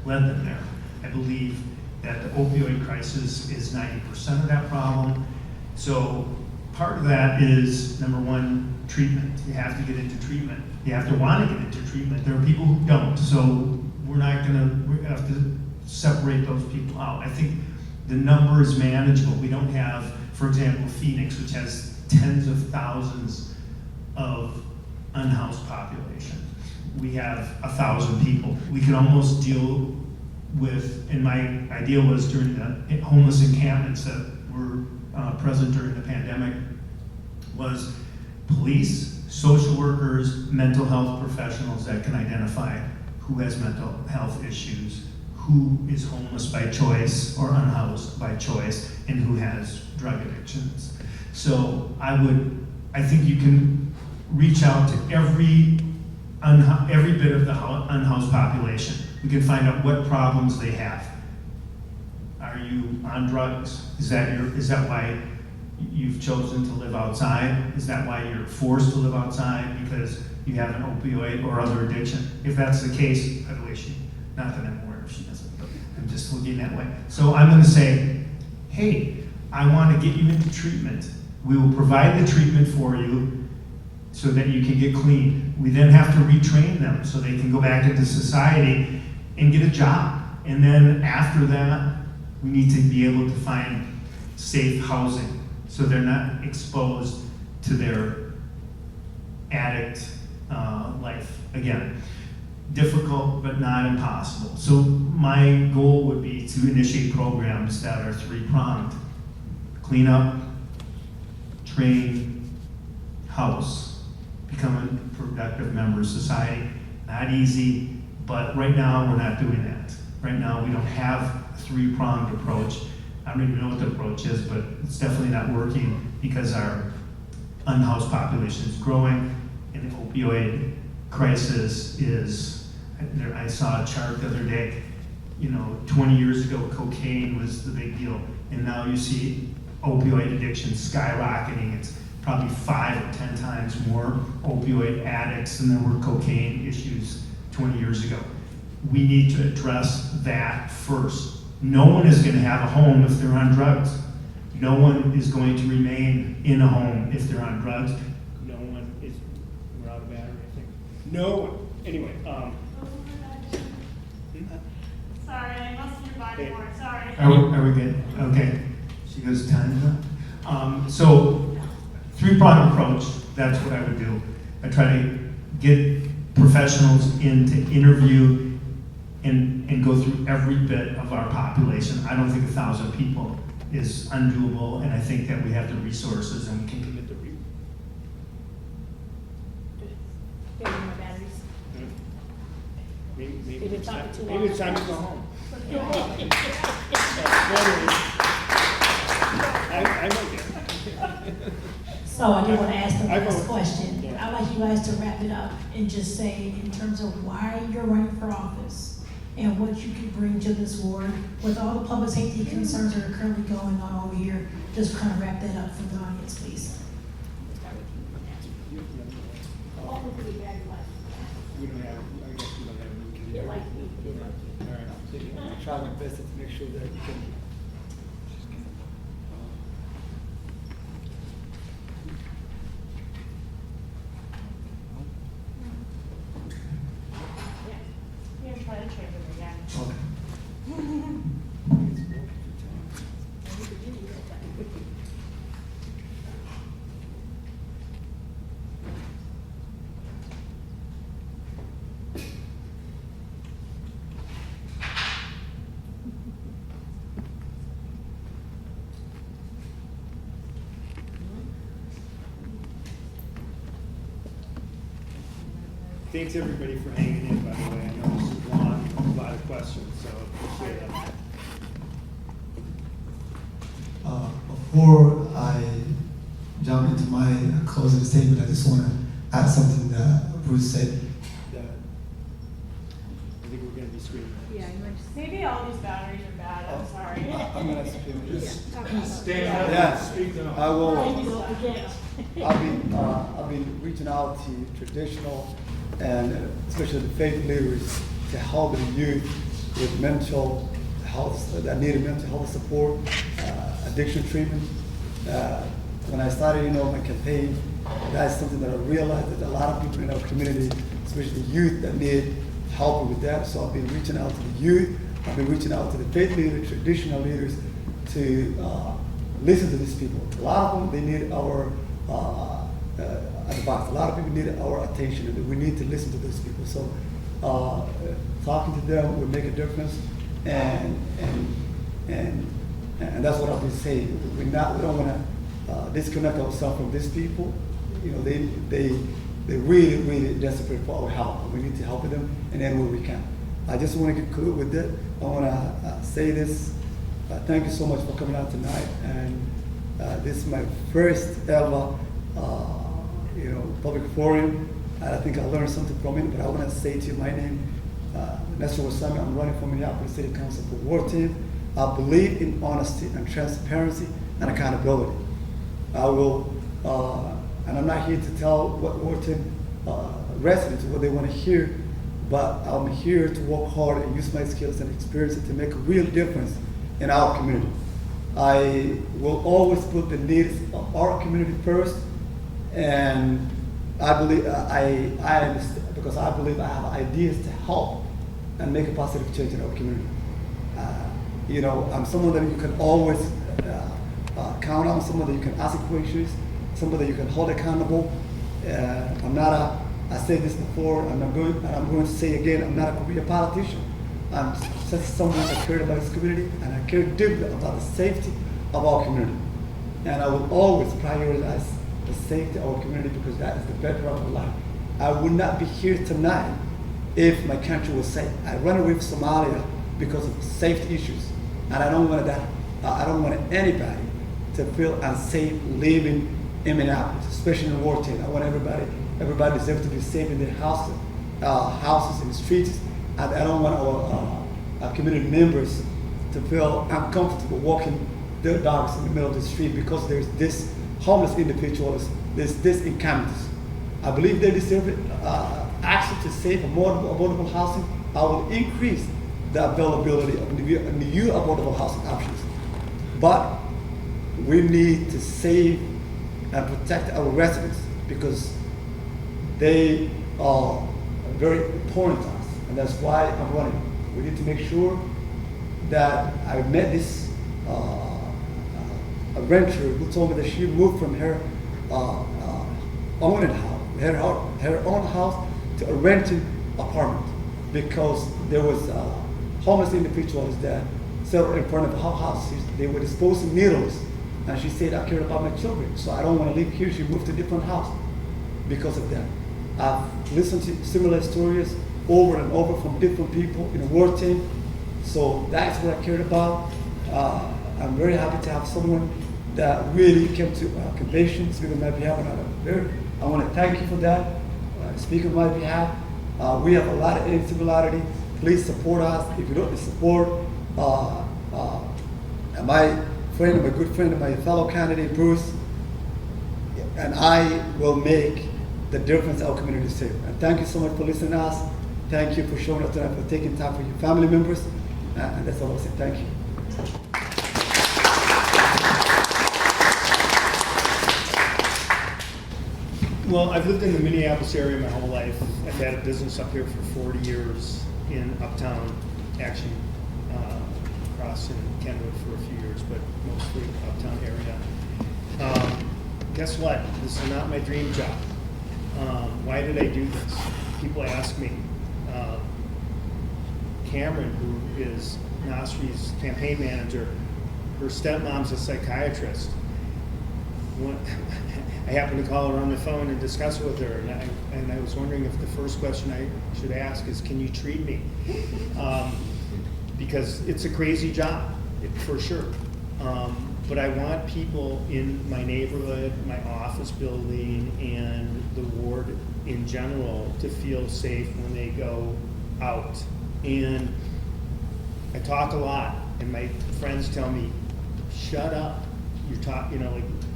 led them there. I believe that the opioid crisis is 90% of that problem. So part of that is, number one, treatment. You have to get into treatment. You have to want to get into treatment. There are people who don't. So we have to separate those people out. I think the number is manageable. We don't have, for example, Phoenix, which has tens of thousands of unhoused population. We have 1,000 people. We can almost deal and my idea was during the homeless encampments that were present during the pandemic, was police, social workers, mental health professionals that can identify who has mental health issues, who is homeless by choice or unhoused by choice, and who has drug addictions. So I think you can reach out to every bit of the unhoused population. We can find out what problems they have. Are you on drugs? Is that why you've chosen to live outside? Is that why you're forced to live outside because you have an opioid or other addiction? If that's the case, by the way, not that I'm aware if she doesn't, but I'm just looking that way. So I'm gonna say, hey, I wanna get you into treatment. We will provide the treatment for you so that you can get clean. We then have to retrain them so they can go back into society and get a job. And then after that, we need to be able to find safe housing so they're not exposed to their addict life again. Difficult, but not impossible. So my goal would be to initiate programs that are three-pronged. Clean up, train, house, become a productive member of society. Not easy, but right now we're not doing that. Right now we don't have a three-pronged approach. I don't even know what the approach is, but it's definitely not working because our unhoused population is growing and the opioid crisis is, I saw a chart the other day, 20 years ago cocaine was the big deal, and now you see opioid addiction skyrocketing. It's probably 5 or 10 times more opioid addicts than there were cocaine issues 20 years ago. We need to address that first. No one is going to have a home if they're on drugs. No one is going to remain in a home if they're on drugs. No one is, we're out of battery, I think. No one. Anyway, Sorry, I must be body more, sorry. Are we good? Okay. She goes, time's up. So, three-pronged approach, that's what I would do. I try to get professionals in to interview and go through every bit of our population. I don't think 1,000 people is undoable, and I think that we have the resources and we can commit the My batteries. maybe If it's not too long. maybe it's time to go home. I know that. So I do want to ask the I last vote. question. Yeah. I'd like you guys to wrap it up and just say in terms of why you're running for office and what you can bring to this ward with all the public safety concerns that are currently going on over here. Just kind of wrap that up for the audience, please. We don't have, I guess we don't have, we can do Like it. me. All right. I try my best to make sure that you can. Yeah, try to change it again. Okay. Thanks everybody for hanging in, by the way. I know this is long, a lot of questions, so appreciate it. Before I jump into my closing statement, I just want to add something that Bruce said. I think we're gonna be screening. Yeah, maybe all these batteries are bad, I'm sorry. I'm gonna speak this. Stand up Yeah. and speak to them. I will. Yeah. I've been reaching out to traditional and especially the faith leaders to help the youth with mental health, that need mental health support, addiction treatment. When I started, my campaign, that's something that I realized that a lot of people in our community, especially the youth, that need help with that. So I've been reaching out to the youth. I've been reaching out to the faith leaders, traditional leaders, to listen to these people. A lot of them, they need our advice. A lot of people need our attention, and we need to listen to these people. So talking to them will make a difference. and that's what I've been saying. We don't want to disconnect ourselves from these people. You know, they really desperate for our help. We need to help them in any way we can. I just want to conclude with that. I want to say this. Thank you so much for coming out tonight. And this is my first ever, public forum. I think I learned something from it. But I want to say to you, my name, Nestor Wasami. I'm running for Minneapolis City Council for Ward 10. I believe in honesty and transparency and accountability. I will, and I'm not here to tell what Ward 10 residents what they want to hear, but I'm here to work hard and use my skills and experience to make a real difference in our community. I will always put the needs of our community first, and I believe I understand, because I believe I have ideas to help and make a positive change in our community. I'm someone that you can always count on, someone that you can ask questions, someone that you can hold accountable. I said this before, and I'm going to say again, I'm not a career politician. I'm just someone that cares about this community, and I care deeply about the safety of our community. And I will always prioritize the safety of our community because that is the bedrock of life. I would not be here tonight if my country was safe. I ran away from Somalia because of safety issues, and I don't want that. I don't want anybody to feel unsafe living in Minneapolis, especially in Ward 10. I want everybody deserves to be safe in their houses in the streets. And I don't want our community members to feel uncomfortable walking their dogs in the middle of the street because there's this homeless individuals, there's this incompetence. I believe they deserve access to safe and affordable housing. I will increase the availability of new affordable housing options. But we need to save and protect our residents because they are very important to us, and that's why I'm running. We need to make sure that I met this a renter who told me that she moved from her own house to a rented apartment because there was homeless individuals that settled in front of her house. They were disposing needles, and she said, "I care about my children, so I don't want to live here." She moved to a different house because of that. I've listened to similar stories over and over from different people in the Ward 10, so that's what I cared about. I'm very happy to have someone that really came to convention, speak on my behalf, and I want to thank you for that. Speak on my behalf. We have a lot of similarity. Please support us. If you don't support my friend, my good friend, and my fellow candidate, Bruce, and I will make the difference our community is safe. And thank you so much for listening to us. Thank you for showing up tonight, for taking time for your family members. And that's all I'll say. Thank you. Well, I've lived in the Minneapolis area my whole life. I've had a business up here for 40 years in Uptown, actually across in Kenwood for a few years, but mostly Uptown area. Guess what? This is not my dream job. Why did I do this? People ask me. Cameron, who is Nasri's campaign manager, her stepmom's a psychiatrist. I happened to call her on the phone and discuss it with her, and I was wondering if the first question I should ask is, can you treat me? Because it's a crazy job, for sure. But I want people in my neighborhood, my office building, and the ward in general to feel safe when they go out. And I talk a lot, and my friends tell me, shut up.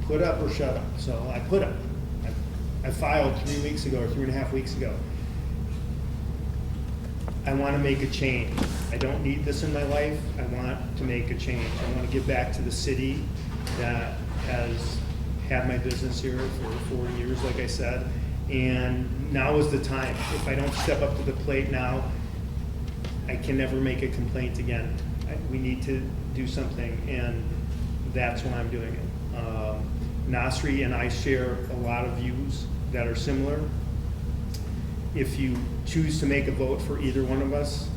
Put up or shut up. So I put up. I filed 3 weeks ago or 3.5 weeks ago. I want to make a change. I don't need this in my life. I want to make a change. I want to give back to the city that has had my business here for 4 years, like I said. And now is the time. If I don't step up to the plate now, I can never make a complaint again. We need to do something, and that's why I'm doing it. Nasri and I share a lot of views that are similar. If you choose to make a vote for either one of us,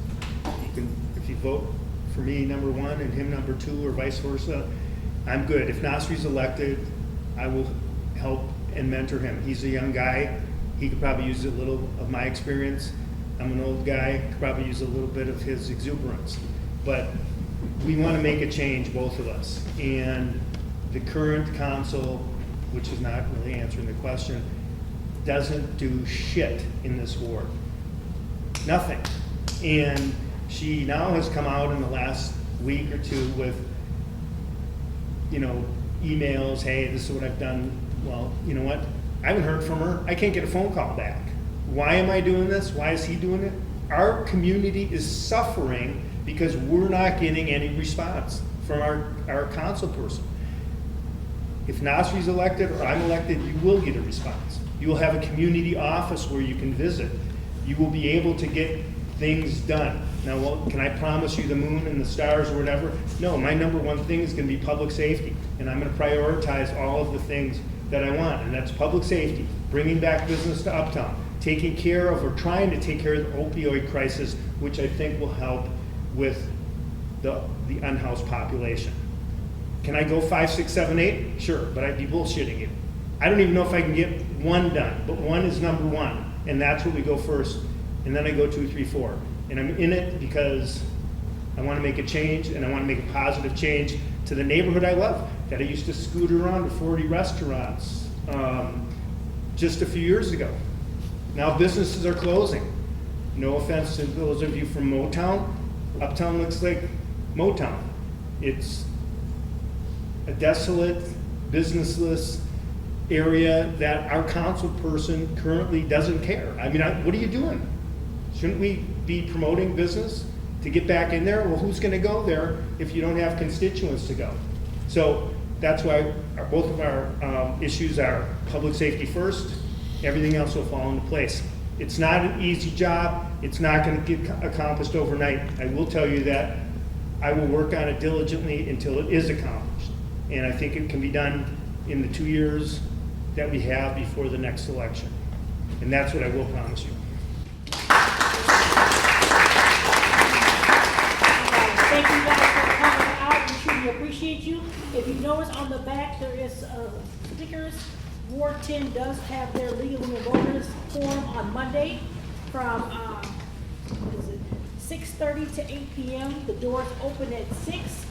if you vote for me number one and him number two, or vice versa, I'm good. If Nasri's elected, I will help and mentor him. He's a young guy. He could probably use a little of my experience. I'm an old guy, could probably use a little bit of his exuberance. But we want to make a change, both of us. And the current council, which is not really answering the question, doesn't do shit in this ward. Nothing. And she now has come out in the last week or two with, you know, emails, hey, this is what I've done. Well, you know what? I haven't heard from her. I can't get a phone call back. Why am I doing this? Why is he doing it? Our community is suffering because we're not getting any response from our council person. If Nasri's elected or I'm elected, you will get a response. You will have a community office where you can visit. You will be able to get things done. Now, well, can I promise you the moon and the stars or whatever? No, my number one thing is going to be public safety, and I'm going to prioritize all of the things that I want, and that's public safety, bringing back business to Uptown, taking care of or trying to take care of the opioid crisis, which I think will help with the unhoused population. Can I go 5, 6, 7, 8? Sure, but I'd be bullshitting you. I don't even know if I can get one done, but one is number one, and that's what we go first, and then I go 2, 3, 4. And I'm in it because I want to make a change, and I want to make a positive change to the neighborhood I love, that I used to scoot around to 40 restaurants just a few years ago. Now businesses are closing. No offense to those of you from Motown, Uptown looks like Motown. It's a desolate, businessless area that our council person currently doesn't care. I mean, what are you doing? Shouldn't we be promoting business to get back in there? Well, who's going to go there if you don't have constituents to go? So that's why both of our issues are public safety first. Everything else will fall into place. It's not an easy job. It's not going to get accomplished overnight. I will tell you that I will work on it diligently until it is accomplished. And I think it can be done in the 2 years that we have before the next election. And that's what I will promise you. Thank you guys for coming out. We truly appreciate you. If you notice on the back, there is stickers. Ward 10 does have their legal voters forum on Monday from 6:30 to 8 p.m. The doors open at 6.